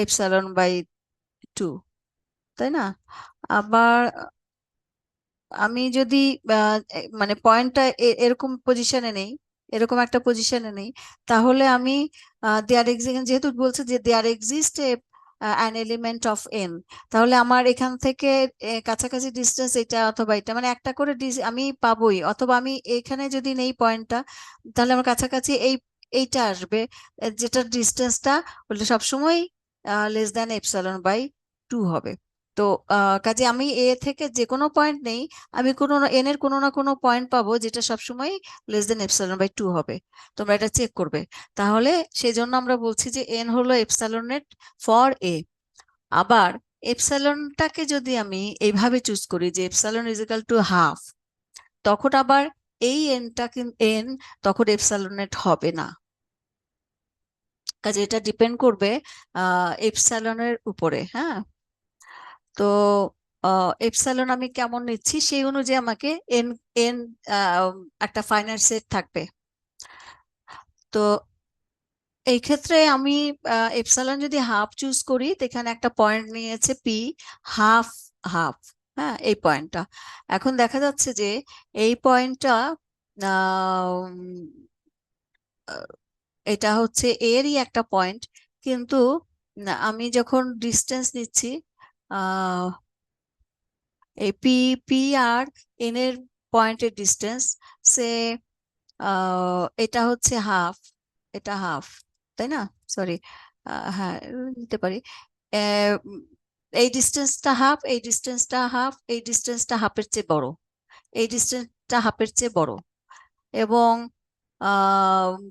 A: এপসাইলন/2, তাই না? আবার আমি যদি মানে পয়েন্টটা এরকম পজিশনে নেই, এরকম একটা পজিশনে নেই, তাহলে আমি দেয়ার এক্সিস্ট, যেহেতু বলছে যে there exist an element of N, তাহলে আমার এখান থেকে কাছাকাছি ডিস্টেন্স এটা অথবা এটা, মানে একটা করে আমি পাবোই। অথবা আমি এখানে যদি নেই পয়েন্টটা, তাহলে আমার কাছাকাছি এইটা আসবে, যেটার ডিস্টেন্সটা সবসময় লেস দ্যান এপসাইলন/2 হবে। তো কাজে আমি এ থেকে যে কোনো পয়েন্ট নেই, আমি কোনো এন এর কোনো না কোনো পয়েন্ট পাবো যেটা সবসময় লেস দেন এপসাইলন/2 হবে। তোমরা এটা চেক করবে। তাহলে সেই জন্য আমরা বলছি যে এন হলো এপসাইলন নেট ফর এ। আবার এপসাইলনটাকে যদি আমি এইভাবে চুজ করি যে epsilon is equal to half, তখন আবার এই এনটা এন তখন এপসাইলন নেট হবে না। কাজে এটা ডিপেন্ড করবে এপসাইলনের উপরে। হ্যাঁ, তো এপসাইলন আমি কেমন নিচ্ছি সেই অনুযায়ী আমাকে এন এন একটা ফাইনাইট সেট থাকবে। তো এই ক্ষেত্রে আমি এপসাইলন যদি হাফ চুজ করি, তো এখানে একটা পয়েন্ট নিয়েছে পি, হাফ হাফ। হ্যাঁ, এই পয়েন্টটা এখন দেখা যাচ্ছে যে এই পয়েন্টটা এটা হচ্ছে এরই একটা পয়েন্ট, কিন্তু আমি যখন ডিস্টেন্স নিচ্ছি, আহ এই পি আর এন এর পয়েন্টের ডিস্টেন্স, সে এটা হচ্ছে হাফ, এটা হাফ, তাই না? সরি, হ্যাঁ নিতে পারি। উম, এই ডিস্টেন্সটা হাফ, এই ডিস্টেন্সটা হাফ, এই ডিস্টেন্সটা হাফের চেয়ে বড়, এই ডিস্টেন্সটা হাফের চেয়ে বড়, এবং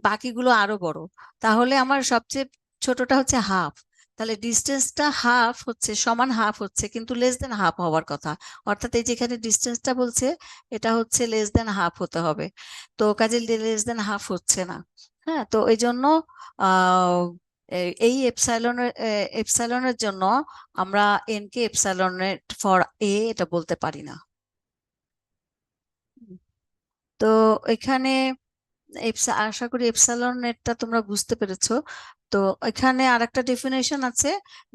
A: বাকিগুলো আরো বড়। তাহলে আমার সবচেয়ে ছোটটা হচ্ছে হাফ। তাহলে ডিস্টেন্সটা হাফ হচ্ছে, সমান হাফ হচ্ছে, কিন্তু লেস দেন হাফ হওয়ার কথা। অর্থাৎ এই যেখানে ডিস্টেন্সটা বলছে এটা হচ্ছে লেস দেন হাফ হতে হবে, তো কাজে লেস দেন হাফ হচ্ছে না। হ্যাঁ, তো এই জন্য আহ এই এপসাইলনের জন্য আমরা এন কে এপসাইলনের ফর এ এটা বলতে পারি না। তো এখানে আশা করি এপসাইলন এটা তোমরা বুঝতে পেরেছো। তো এখানে আরেকটা ডেফিনেশন আছে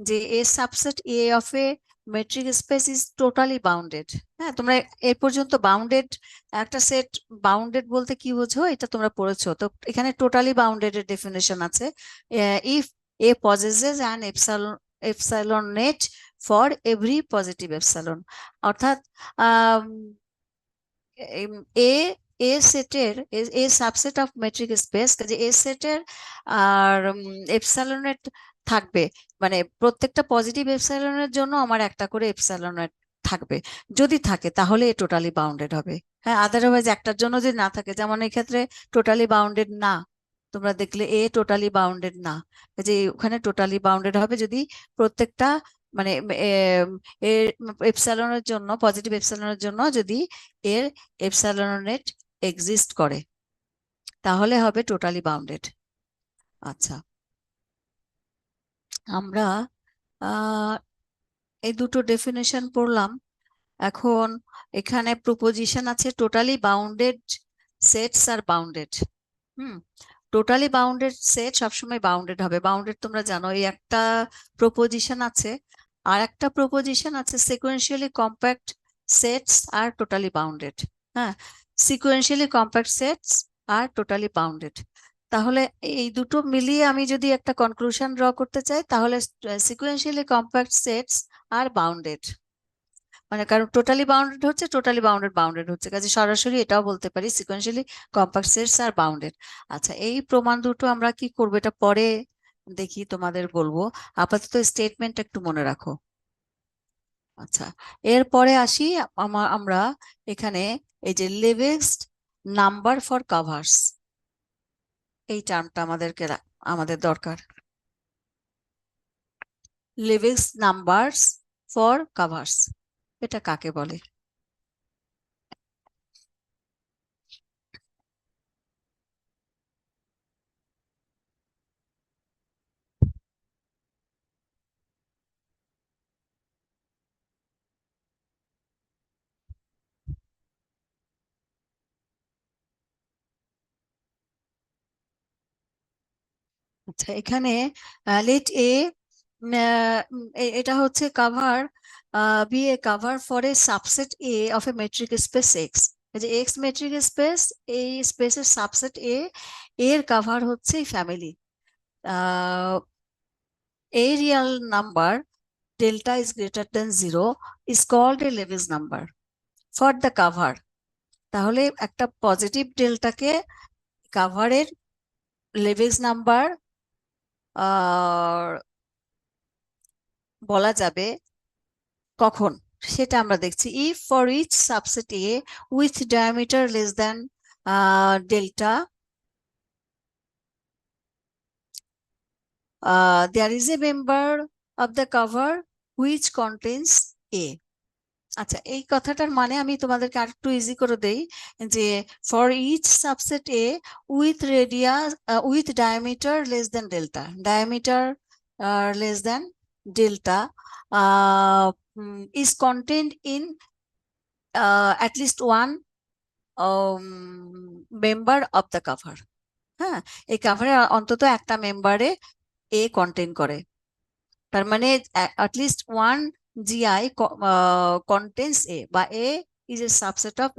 A: যে a subset A of a metric space is totally bounded. হ্যাঁ, তোমরা এর পর্যন্ত বাউন্ডেড একটা সেট, বাউন্ডেড বলতে কি বোঝো এটা তোমরা পড়েছো। তো এখানে টোটালি বাউন্ডেড এর ডেফিনেশন আছে, if A possesses an epsilon net for every positive epsilon. অর্থাৎ এ এ সেটের এ সাবসেট অফ মেট্রিক স্পেস, কাজে এ সেটের আর এপসাইলনের থাকবে, মানে প্রত্যেকটা পজিটিভ এপসাইলনের জন্য আমার একটা করে এপসাইলনের থাকবে। যদি থাকে তাহলে এ টোটালি বাউন্ডেড হবে। হ্যাঁ, আদারওয়াইজ একটার জন্য যদি না থাকে, যেমন এই ক্ষেত্রে টোটালি বাউন্ডেড না, তোমরা দেখলে এ টোটালি বাউন্ডেড না, যে ওখানে টোটালি বাউন্ডেড হবে যদি প্রত্যেকটা মানে এর এপসাইলনের জন্য, পজিটিভ এপসাইলনের জন্য যদি এর এপসাইলনেট এক্সিস্ট করে, তাহলে হবে টোটালি বাউন্ডেড। আচ্ছা, আমরা এই দুটো ডেফিনেশন পড়লাম। এখন এখানে প্রপোজিশন আছে টোটালি বাউন্ডেড সেটস আর বাউন্ডেড। টোটালি বাউন্ডেড সেট সবসময় বাউন্ডেড হবে। বাউন্ডেড তোমরা জানো, এই একটা প্রপোজিশন আছে, আর একটা প্রপোজিশন আছে সিকোয়েন্সিয়ালি কম্প্যাক্ট সেটস আর টোটালি বাউন্ডেড। হ্যাঁ, সিকোয়েন্সিয়ালি কম্প্যাক্ট সেটস আর টোটালি বাউন্ডেড। তাহলে এই দুটো মিলিয়ে আমি যদি একটা কনক্লুশন ড্র করতে চাই, তাহলে সিকোয়েন্সিয়ালি কম্প্যাক্ট সেটস আর বাউন্ডেড, মানে কারণ টোটালি বাউন্ডেড হচ্ছে, টোটালি বাউন্ডেড বাউন্ডেড হচ্ছে, কাজে সরাসরি এটাও বলতে পারি সিকোয়েন্সিয়ালি কম্প্যাক্ট সেটস আর বাউন্ডেড। আচ্ছা, এই প্রমাণ দুটো আমরা কি করবো এটা পরে দেখি, তোমাদের বলবো। আপাতত স্টেটমেন্ট একটু মনে রাখো। আচ্ছা, এরপরে আসি আমরা এখানে এই যে লেভেস্ট নাম্বার ফর কাভার্স, এই টার্মটা আমাদের দরকার। লেভেস্ট নাম্বারস ফর কাভার্স, এটা কাকে বলে? আচ্ছা, এখানে লেট এটা হচ্ছে cover, be a cover for a subset A of a metric space X. যে এক্স মেট্রিক স্পেস, এই স্পেসের সাবসেট এ, এর কাভার হচ্ছে family. A real number delta is greater than 0 is called a Lebesgue number for the cover. তাহলে একটা positive ডেল্টাকে কাভারের লেভিস number বলা যাবে কখন, সেটা আমরা দেখছি। If for each subset A with diameter less than delta there is a member of the cover which contains a. আচ্ছা, এই কথাটার মানে আমি তোমাদেরকে আরেকটু ইজি করে দেই, যে for each subset A with radius with diameter less than delta, diameter less than delta is contained in at least one member of the cover. হ্যাঁ, এই কাভারে অন্তত একটা মেম্বারে এ কন্টেন করে, তার মানে at least one G i contains A, বা A is a subset of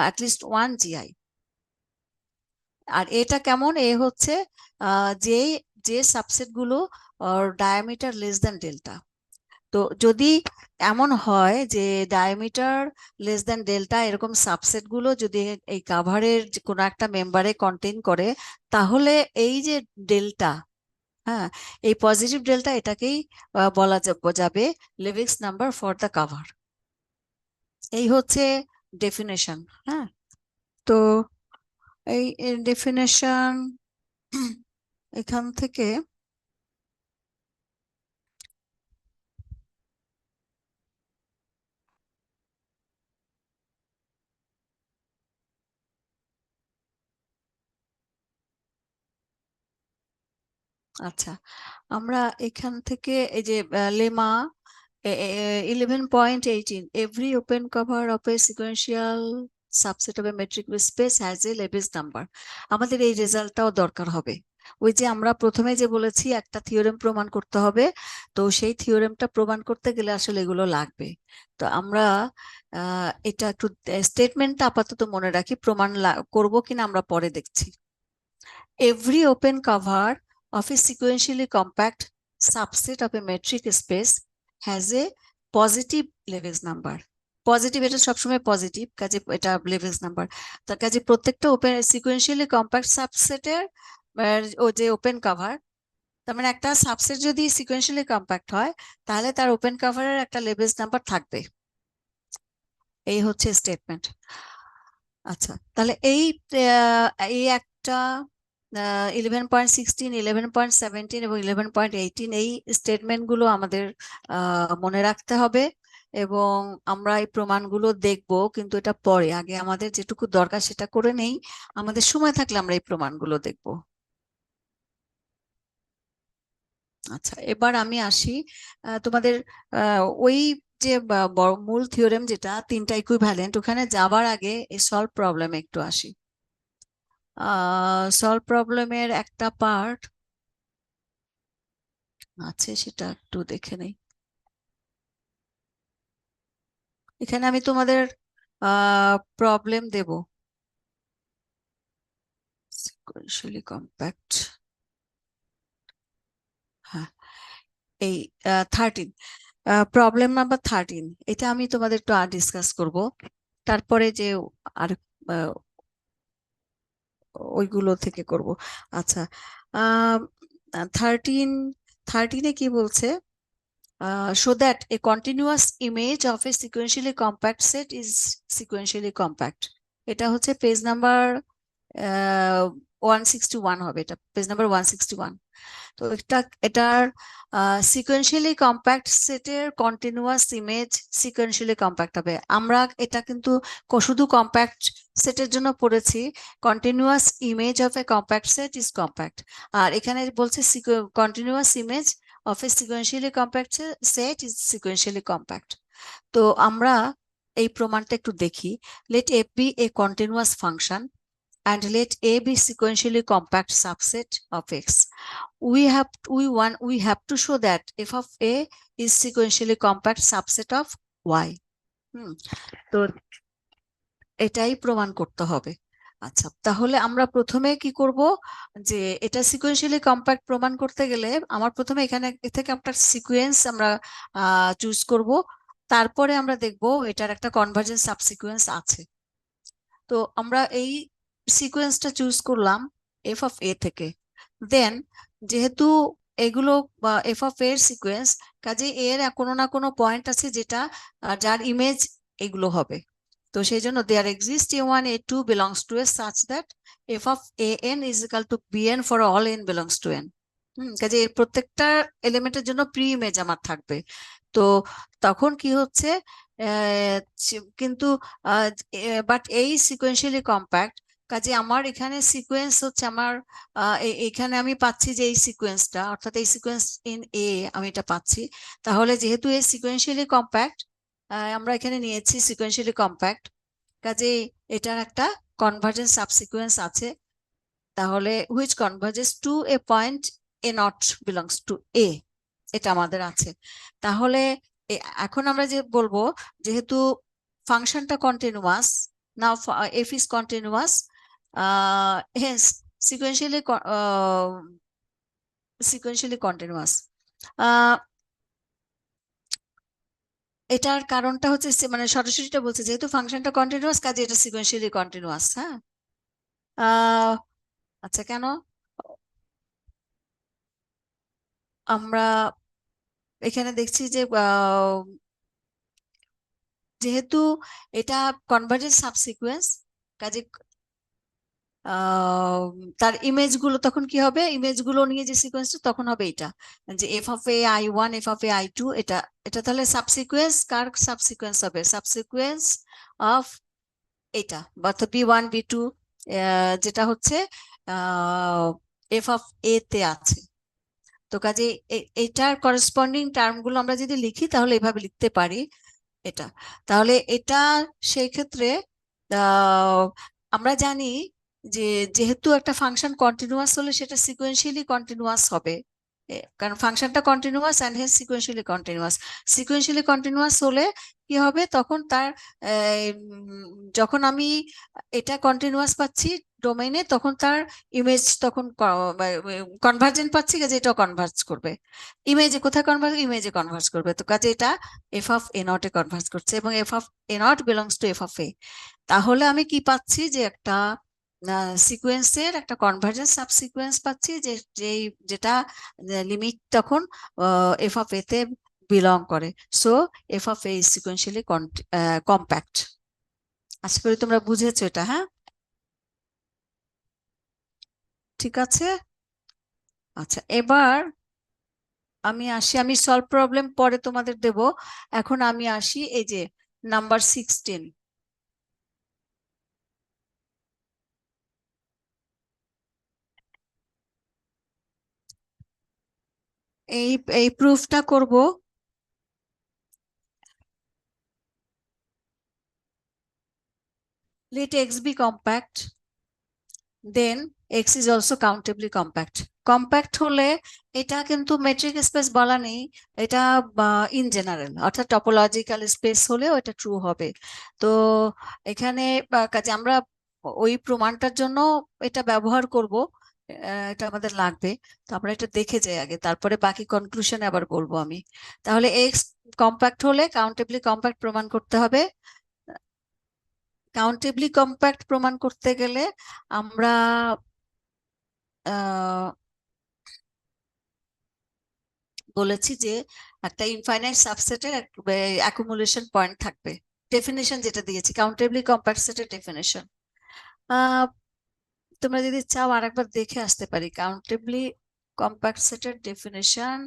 A: at least one G i. আর এটা কেমন? এ হচ্ছে যে যে সাবসেট গুলো ডায়ামিটার লেস দেন ডেল্টা। তো তো যদি এমন হয় যে ডায়ামিটার লেস দ্যান ডেল্টা এরকম সাবসেট গুলো যদি এই কাভারের কোনো একটা মেম্বারে কন্টেইন করে, তাহলে এই যে ডেল্টা, হ্যাঁ, এই পজিটিভ ডেল্টা এটাকেই বলা যাবে লেভিক্স নাম্বার ফর দ্য কাভার। এই হচ্ছে ডেফিনেশন। হ্যাঁ, তো এই ডেফিনেশন এখান থেকে আচ্ছা, আমরা এখান থেকে এই যে lemma 11.18 every open cover of a sequential subset of a metric space has a Lebesgue number। আমাদের এই রেজাল্টটাও দরকার হবে। ওই যে আমরা প্রথমে যে বলেছি একটা থিওরেম প্রমাণ করতে হবে, তো সেই থিওরেমটা প্রমাণ করতে গেলে আসলে এগুলো লাগবে। তো আমরা এটা একটু স্টেটমেন্টটা আপাতত মনে রাখি, প্রমাণ করব কিনা আমরা পরে দেখছি। Every open cover of a sequentially compact subset of a metric space has a positive Lebesgue number। Positive, এটা সবসময় পজিটিভ, কাজে এটা লেভেলস নাম্বার। তার কাজে প্রত্যেকটা ওপেন সিকোয়েন্সিয়ালি কম্প্যাক্ট সাবসেটের ও যে ওপেন কভার, তার মানে একটা সাবসেট যদি সিকোয়েন্সিয়ালি কম্প্যাক্ট হয় তাহলে তার ওপেন কভারের একটা লেভেলস নাম্বার থাকবে। এই হচ্ছে স্টেটমেন্ট। আচ্ছা, তাহলে এই একটা 11.16, 11.17 এবং 11.18 এই স্টেটমেন্ট গুলো আমাদের মনে রাখতে হবে, এবং আমরা এই প্রমাণগুলো দেখব, কিন্তু এটা পরে, আগে আমাদের যেটুকু দরকার সেটা করে নেই, আমাদের সময় থাকলে আমরা এই প্রমাণগুলো দেখব। আচ্ছা, এবার আমি আসি তোমাদের ওই যে মূল থিওরেম যেটা তিনটা ইকুইভ্যালেন্ট, ওখানে যাবার আগে এই সলভ প্রবলেম একটু আসি। সলভ প্রবলেমের একটা পার্ট আছে, সেটা একটু দেখে নেই। এখানে আমি তোমাদের প্রবলেম দেব সিকোয়েন্সিয়ালি কম্প্যাক্ট। হ্যাঁ, এই 13 প্রবলেম নাম্বার 13, এটা আমি তোমাদের একটু ডিসকাস করব, তারপরে যে আর ওইগুলো থেকে করব। আচ্ছা, 13 কি বলছে? So that a continuous image of a sequentially compact set is sequentially compact। এটা হচ্ছে পেজ নাম্বার 161 হবে, এটা পেজ নাম্বার 161। তো এটার সিকোয়েন্সিয়ালি কম্প্যাক্ট সেটের কন্টিনিউয়াস ইমেজ সিকোয়েন্সিয়ালি কম্প্যাক্ট হবে। আমরা এটা কিন্তু শুধু কম্প্যাক্ট সেটের জন্য পড়েছি, continuous image of a compact set is compact. আর এখানে বলছে continuous image of a sequentially compact set is sequentially compact। তো আমরা এই প্রমাণটা একটু দেখি। Let f be a continuous function and let A be sequentially compact subset of X। We have to show that f of A is sequentially compact subset of Y। তো এটাই প্রমাণ করতে হবে। আচ্ছা, তাহলে আমরা প্রথমে কি করব, যে এটা সিকোয়েন্সিয়ালি কম্প্যাক্ট প্রমাণ করতে গেলে আমার প্রথমে এখানে থেকে একটা সিকোয়েন্স আমরা চুজ করব, তারপরে আমরা দেখব এটার একটা কনভার্জেন্স সাবসিকোয়েন্স আছে। তো আমরা এই সিকোয়েন্সটা চুজ করলাম এফ অফ এ থেকে। দেন যেহেতু এগুলো এফ অফ এর সিকোয়েন্স, কাজে এর কোনো না কোনো পয়েন্ট আছে যেটা যার ইমেজ এগুলো হবে। তো সেই জন্য there exist a1 a2 belongs to a such that f of an is equal to bn for all n belongs to n। কাজে এর প্রত্যেকটা এলিমেন্টের জন্য প্রি ইমেজ আমার থাকবে। তো তখন কি হচ্ছে, কিন্তু বাট এই সিকোয়েন্সিয়ালি কম্প্যাক্ট, কাজে আমার এখানে সিকোয়েন্স হচ্ছে আমার এখানে আমি পাচ্ছি যে এই সিকোয়েন্সটা, অর্থাৎ এই সিকোয়েন্স ইন এ আমি এটা পাচ্ছি। তাহলে যেহেতু এই সিকোয়েন্সিয়ালি কম্প্যাক্ট, আমরা এখানে নিয়েছি সিকোয়েন্সিয়ালি কম্প্যাক্ট, কাজে এটার একটা কনভার্জেন্স সাবসিকোয়েন্স আছে। তাহলে which converges to a point A not belongs to A, এটা আমাদের আছে। তাহলে এখন আমরা যে বলবো, যেহেতু ফাংশনটা continuous, now f is continuous, hence sequentially continuous. এটার কারণটা হচ্ছে মানে সরাসরিটা বলছে যেহেতু ফাংশনটা কন্টিনিউয়াস কাজে এটা সিকোয়েন্সিয়ালি কন্টিনিউয়াস। হ্যাঁ, আচ্ছা কেন আমরা এখানে দেখছি যে যেহেতু এটা কনভার্জেন্ট সাবসিকুয়েন্স কাজে তার ইমেজ গুলো তখন কি হবে, ইমেজ গুলো নিয়ে যে সিকোয়েন্সটা তখন হবে এটা যে f(a)i1 f(a)i2 এটা এটা তাহলে সাবসিকুয়েন্স কার সাবসিকুয়েন্স হবে, সাবসিকুয়েন্স অফ এটা অর্থাৎ b1 b2 যেটা হচ্ছে f(a) তে আছে। তো কাজে এটার করেসপন্ডিং টার্ম গুলো আমরা যদি লিখি তাহলে এভাবে লিখতে পারি এটা। তাহলে এটা সেই ক্ষেত্রে আহ, আমরা জানি যে যেহেতু একটা ফাংশন কন্টিনিউয়াস হলে সেটা সিকোয়েন্সিয়ালি কন্টিনিউয়াস হবে, কারণ ফাংশনটা continuous and hence sequentially continuous. Sequentially continuous হলে কি হবে তখন তার যখন আমি এটা কন্টিনিউয়াস পাচ্ছি ডোমেইনে তখন তার ইমেজ তখন কনভার্জেন্ট পাচ্ছি কাজে এটা কনভার্জ করবে। ইমেজে কোথায় কনভার্জ, ইমেজে কনভার্জ করবে। তো কাজে এটা f(a0) এ কনভার্জ করছে এবং f(a0) বিলংস টু f(a). তাহলে আমি কি পাচ্ছি যে একটা সিকোয়েন্সের একটা কনভার্জেন্স সাবসিকোয়েন্স পাচ্ছি যে যেটা লিমিট তখন f(a) তে বিলং করে। So f(a) is sequentially compact. আশা করি তোমরা বুঝেছো এটা। হ্যাঁ, ঠিক আছে। আচ্ছা, এবার আমি আসি, আমি সলভ প্রবলেম পরে তোমাদের দেব, এখন আমি আসি এই যে নাম্বার 16। এই এই প্রুফটা করব। let x be compact then x is also countably compact. Compact হলে এটা কিন্তু মেট্রিক স্পেস বলা নেই, এটা ইন জেনারেল অর্থাৎ টপোলজিক্যাল স্পেস হলেও এটা ট্রু হবে। তো এখানে কাজে আমরা ওই প্রমাণটার জন্য এটা ব্যবহার করব, এটা আমাদের লাগবে। তো আমরা এটা দেখে যাই আগে, তারপরে বাকি কনক্লুশনে আবার বলবো আমি। তাহলে এক্স কম্প্যাক্ট হলে কাউন্টেবলি কম্প্যাক্ট প্রমাণ করতে হবে। কাউন্টেবলি কম্প্যাক্ট প্রমাণ করতে গেলে আমরা বলেছি যে একটা ইনফাইনাইট সাবসেটের অ্যাকুমুলেশন পয়েন্ট থাকবে। ডেফিনেশন যেটা দিয়েছি কাউন্টেবলি কম্প্যাক্ট সেটের ডেফিনেশন, তোমরা যদি চাও আরেকবার দেখে আসতে পারি কাউন্টেবলি কম্প্যাক্ট সেটের ডেফিনেশন।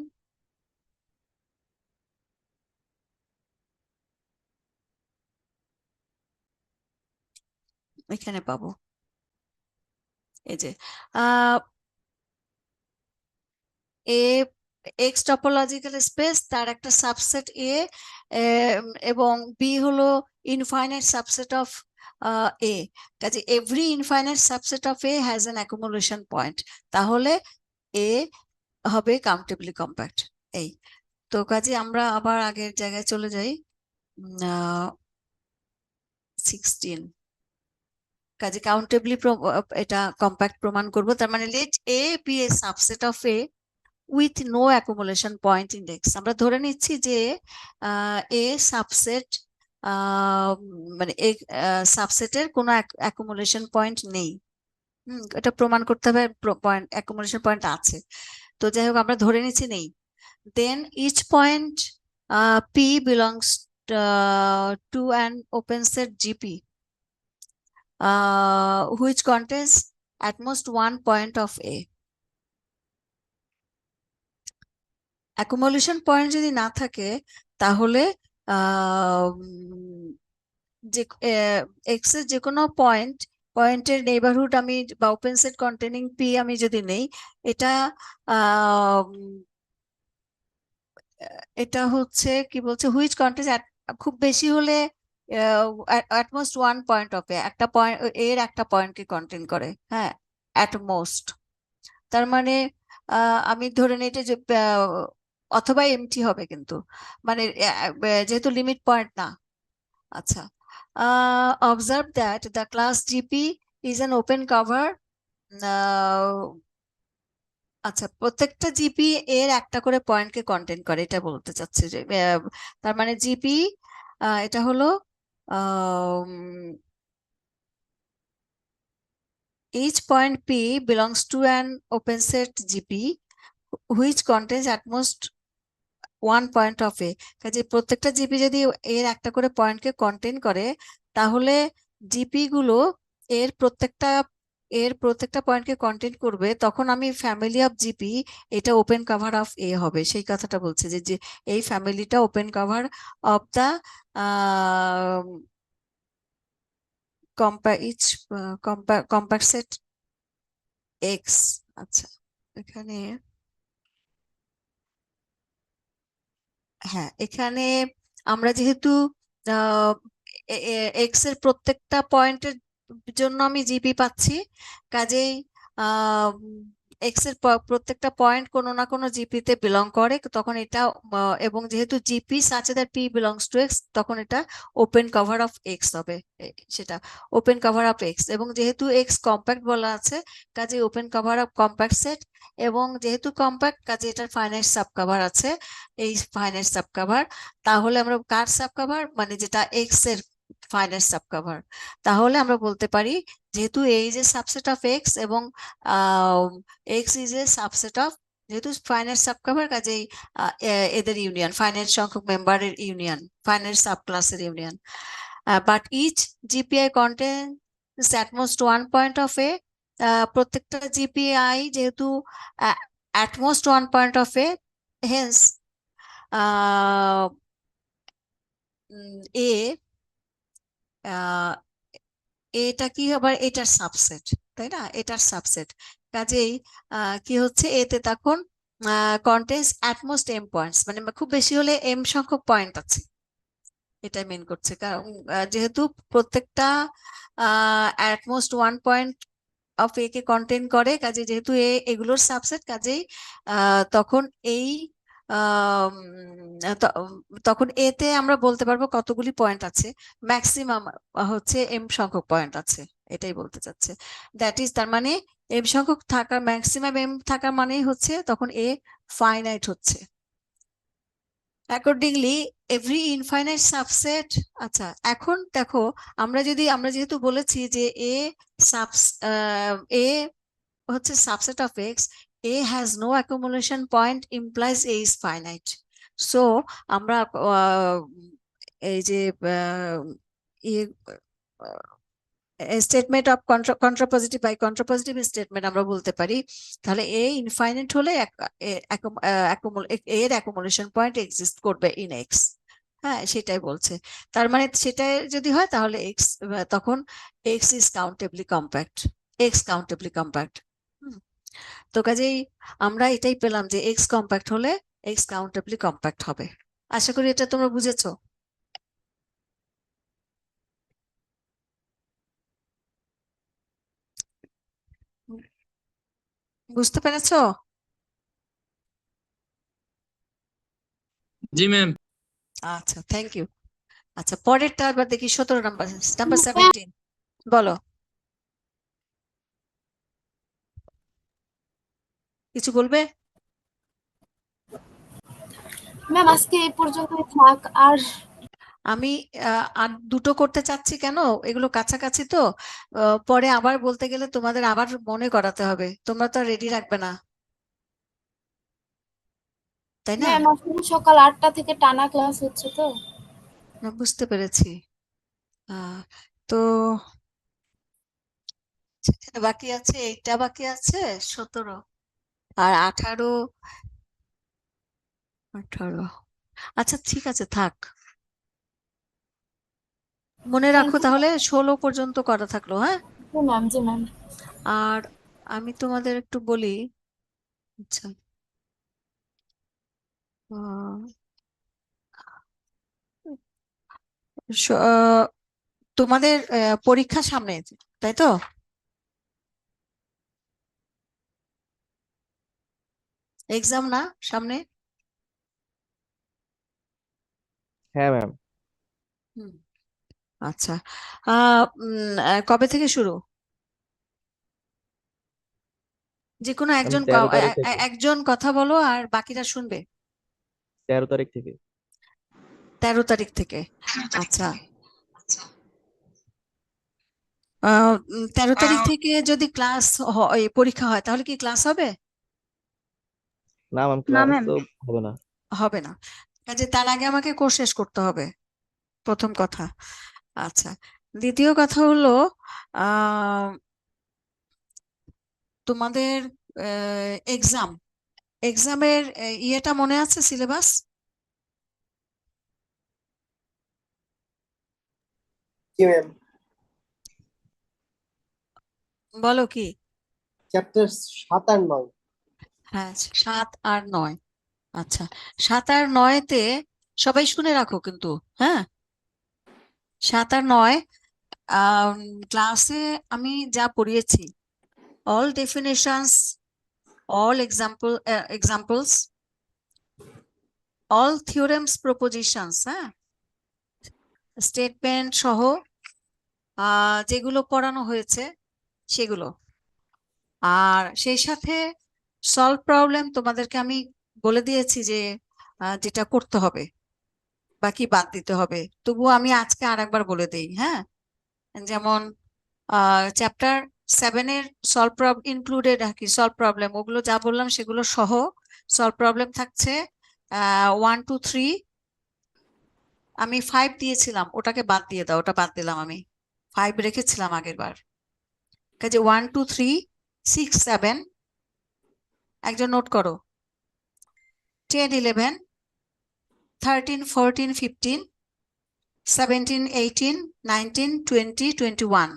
A: এখানে পাবো এই যে এ এক্স টপোলজিক্যাল স্পেস তার একটা সাবসেট এ এবং বি হলো ইনফাইনাইট সাবসেট অফ এ। কাজে every infinite subset of A has an accumulation point, তাহলে এ হবে কাউন্টেবলি কম্প্যাক্ট। এই তো কাজে আমরা আবার আগের জায়গায় চলে যাই 16। কাজে কাউন্টেবলি এটা কম্প্যাক্ট প্রমাণ করব, তার মানে let A be a subset of A with no accumulation point index. আমরা ধরে নিচ্ছি যে এ সাবসেট মানে সাবসেটের কোনো অ্যাকুমুলেশন পয়েন্ট নেই। এটা প্রমাণ করতে হবে পয়েন্ট অ্যাকুমুলেশন পয়েন্ট আছে। তো যাই হোক আমরা ধরে নিচ্ছি নেই। Then each point P belongs to an open set G P which contains at most one point of A. Accumulation point যদি না থাকে তাহলে যে এক্স এর যে কোনো পয়েন্টের নেইবারহুড আমি বা ওপেন সেট কন্টেনিং পি আমি যদি নেই, এটা এটা হচ্ছে কি বলছে হুইচ কন্টেন্স খুব বেশি হলে অ্যাটমোস্ট ওয়ান পয়েন্ট অফ একটা পয়েন্ট এর একটা পয়েন্টকে কন্টেন করে। হ্যাঁ, অ্যাটমোস্ট তার মানে আমি ধরে নিই এটা যে অথবা এমটি হবে, কিন্তু মানে যেহেতু লিমিট পয়েন্ট না। আচ্ছা, observe that the class GP is an open cover আচ্ছা, প্রত্যেকটা জিপি এর একটা করে পয়েন্টকে কন্টেন্ট করে, এটা বলতে চাচ্ছি যে তার মানে জিপি এটা হলো each point P belongs to an open set GP which contains at most one point of A। কাজে প্রত্যেকটা জিপি যদি এর একটা করে পয়েন্টকে কন্টেন করে, তাহলে জিপি গুলো এর প্রত্যেকটা পয়েন্টকে কন্টেন করবে, তখন আমি ফ্যামিলি অফ জিপি এটা ওপেন কভার অফ এ হবে, সেই কথাটা বলছে যে এই ফ্যামিলিটা open cover of the compact set X. আচ্ছা, এখানে হ্যাঁ, এখানে আমরা যেহেতু এক্স এর প্রত্যেকটা পয়েন্টের জন্য আমি জিপি পাচ্ছি, কাজেই এক্স এর প্রত্যেকটা পয়েন্ট কোনো না কোনো জিপি তে বিলং করে, তখন এটা এবং যেহেতু GP such that P belongs two x, তখন এটা ওপেন কভার অফ এক্স হবে। সেটা ওপেন কভার অফ এক্স, এবং যেহেতু এক্স কম্প্যাক্ট বলা আছে, কাজে open cover of compact set, এবং যেহেতু কম্প্যাক্ট কাজে এটার ফাইনাইট সাব কভার আছে, এই ফাইনাইট সাব কভার। তাহলে আমরা কার সাব কভার, মানে যেটা এক্স এর ফাইনাইট সাব কভার, তাহলে আমরা বলতে পারি যেহেতু A is a subset of X এবং X is a subset of, যেহেতু ফাইনাইট সাব কভার, কাজেই এদের ইউনিয়ন, ফাইনাইট সংখ্যক মেম্বারের ইউনিয়ন, ফাইনাইট সাব ক্লাসের union. But each G P i contains at most one point of A. প্রত্যেকটা জিপিআই যেহেতু at most one point of A, hence A এটা কি আবার এটার সাবসেট, তাই না? এটার সাবসেট, কাজেই কি হচ্ছে, এতে তখন কন্টেন্স অ্যাটমোস্ট এম পয়েন্টস, মানে খুব বেশি হলে এম সংখ্যক পয়েন্ট আছে, এটা মেন করছে। কারণ যেহেতু প্রত্যেকটা at most one point of A K contain করে, কাজে যেহেতু এগুলোর সাবসেট, কাজেই তখন এই আম, তখন এতে আমরা বলতে পারবো কতগুলি পয়েন্ট আছে, ম্যাক্সিমাম হচ্ছে এম সংখ্যক পয়েন্ট আছে, এটাই বলতে চাচ্ছে। দ্যাট ইজ, তার মানে এম সংখ্যক থাকা, ম্যাক্সিমাম এম থাকা মানেই হচ্ছে তখন এ ফাইনাইট হচ্ছে। Accordingly every infinite subset. আচ্ছা, এখন দেখো, আমরা যেহেতু বলেছি যে এ সাবস এ হচ্ছে subset of X, A has no accumulation point implies A is finite. So আমরা এই যে statement of contrapositive by contrapositive statement আমরা বলতে পারি, তাহলে এ ইনফাইনাইট হলে এর অ্যাকুমুলেশন পয়েন্ট এক্সিস্ট করবে ইন এক্স। হ্যাঁ, সেটাই বলছে। তার মানে সেটাই যদি হয়, তাহলে এক্স, তখন X is countably compact, X countably compact. তো কাজেই আমরা এটাই পেলাম যে এক্স কম্প্যাক্ট হলে এক্স কাউন্টেবলি কম্প্যাক্ট হবে। আশা করি এটা তোমরা বুঝেছো। বুঝতে পেরেছো?
D: জি ম্যাম।
A: আচ্ছা, থ্যাংক ইউ। আচ্ছা, পরেরটা আবার দেখি, 17 নাম্বার, নাম্বার 17 বলো, কিছু বলবে?
E: ম্যাম আজকে এই পর্যন্তই থাক। আর
A: আমি আর দুটো করতে চাচ্ছি, কেন, এগুলো কাছাকাছি তো, পরে আবার বলতে গেলে তোমাদের আবার মনে করাতে হবে, তোমরা তো রেডি রাখবে না, তাই না?
E: ম্যাম আসলে সকাল 8টা থেকে টানা ক্লাস হচ্ছে তো।
A: না, বুঝতে পেরেছি। তো যেটা বাকি আছে, এইটা বাকি আছে, 17 আর 18, 18। আচ্ছা, ঠিক আছে, থাক, মনে
E: থ্যাংক
A: রাখো
E: ইউ।
A: তাহলে 16 পর্যন্ত করা থাকলো, হ্যাঁ।
E: জি ম্যাম, জি ম্যাম।
A: আর আমি তোমাদের একটু বলি, আচ্ছা, আহ, তোমাদের পরীক্ষা সামনে, তাই তো? এক্সাম না সামনে?
F: হ্যাঁ ম্যাম।
A: হুম, আচ্ছা। কবে থেকে শুরু? যে কোনো
F: ম্যাম
A: একজন
F: 13 তারিখ থেকে
A: একজন কথা বলো আর বাকিরা শুনবে।
F: 13 তারিখ থেকে
A: 13 তারিখ থেকে। আচ্ছা 13 তারিখ থেকে যদি ক্লাস পরীক্ষা হয় তাহলে কি ক্লাস হবে?
F: না ম্যাম
E: না
F: ক্লাস
E: ম্যাম
F: তো হবে না।
A: হবে না। কাজে তার আগে আমাকে কোর্স শেষ করতে হবে, প্রথম কথা। আচ্ছা, দ্বিতীয় কথা হলো তোমাদের এক্সামের ইয়েটা মনে আছে, সিলেবাস?
C: জি ম্যাম।
A: বলো কি?
C: চ্যাপ্টার 7 আর 9।
A: হ্যাঁ, 7 আর 9। আচ্ছা, 7 আর 9-তে সবাই শুনে রাখো কিন্তু, হ্যাঁ। 7 আর 9 ক্লাসে আমি যা পড়িয়েছি, all definitions, all examples, all theorems, propositions, হ্যাঁ, স্টেটমেন্ট সহ যেগুলো পড়ানো হয়েছে সেগুলো। আর সেই সাথে সলভ প্রবলেম তোমাদেরকে আমি বলে দিয়েছি যে যেটা করতে হবে, বাকি বাদ দিতে হবে। তবুও আমি আজকে আরেকবার বলে দেই, হ্যাঁ। যেমন চ্যাপ্টার 7-এর সলভ ইনক্লুডেড আর কি, সলভ প্রবলেম, ওগুলো যা বললাম সেগুলো সহ সলভ প্রবলেম থাকছে 1 2 3। আমি 5 দিয়েছিলাম, ওটাকে বাদ দিয়ে দাও, ওটা বাদ দিলাম, আমি 5 রেখেছিলাম আগের বার। কাজে 1 2 3 6 7 একজন নোট করো। 10 11 13 14 15 17 18 19 20 21।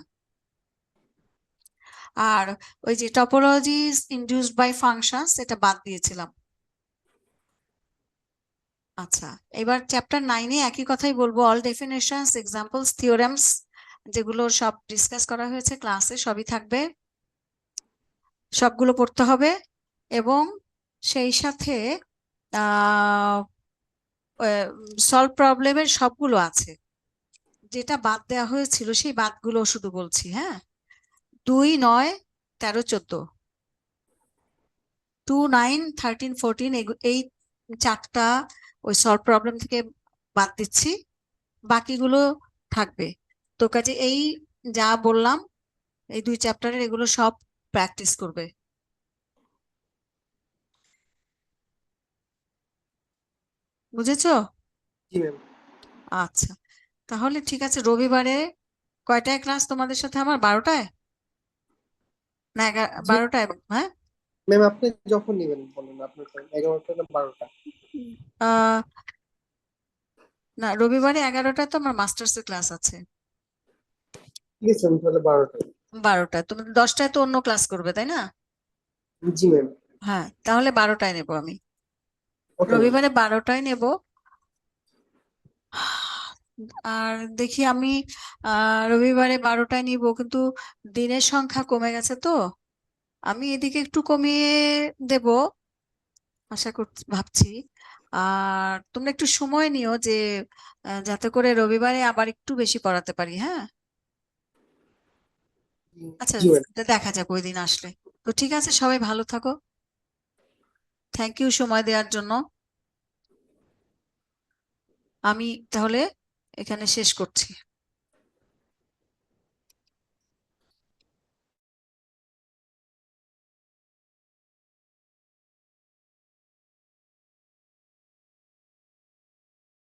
A: আর ওই যে টপোলজিস ইনডিউসড বাই ফাংশনস, এটা বাদ দিয়েছিলাম। আচ্ছা, এবার চ্যাপ্টার 9-এ একই কথাই বলবো, অল ডেফিনেশনস, এক্সাম্পলস, থিওরেমস, যেগুলো সব ডিসকাস করা হয়েছে ক্লাসে সবই থাকবে, সবগুলো পড়তে হবে। এবং সেই সাথে সলভ প্রবলেমের সবগুলো আছে, যেটা বাদ দেওয়া হয়েছিল সেই বাদগুলো শুধু বলছি, হ্যাঁ। 2 9 13 14, 2 9 13 14, এই 4টা ওই সলভ প্রবলেম থেকে বাদ দিচ্ছি, বাকিগুলো থাকবে। তো কাজে এই যা বললাম এই 2 চ্যাপ্টারের, এগুলো সব প্র্যাকটিস করবে। বুঝেছো?
C: জি ম্যাম।
A: আচ্ছা, তাহলে ঠিক আছে। রবিবারে কয়টায় ক্লাস তোমাদের সাথে আমার? 12টায় না
C: জি
A: 12টায়? হ্যাঁ।
C: ম্যাম, আপনি যখন নেবেন বলেন, আপনার টাইম 11টা না 12টা?
A: আহ না, রবিবারে 11টায় তো আমার মাস্টার্সের ক্লাস আছে।
C: ঠিক আছে ম্যাম, তাহলে 12টায়।
A: 12টায় তোমাদের 10টায় তো অন্য ক্লাস করবে, তাই না?
C: জি ম্যাম।
A: হ্যাঁ, তাহলে 12টায় নেব আমি,
C: ওকে ম্যাম।
A: রবিবারে 12টায় নেব। আর দেখি আমি রবিবারে 12টায় নিব, কিন্তু দিনের সংখ্যা কমে গেছে তো আমি এদিকে একটু কমিয়ে দেব আশা করছি, ভাবছি। আর তোমরা একটু সময় নিও যে যাতে করে রবিবারে আবার একটু বেশি পড়াতে পারি, হ্যাঁ। আচ্ছা,
C: জি ম্যাম।
A: দেখা যাবে ওই দিন আসলে। তো ঠিক আছে, সবাই ভালো থাকো। থ্যাংক ইউ সময় দেওয়ার জন্য। আমি তাহলে এখানে শেষ করছি।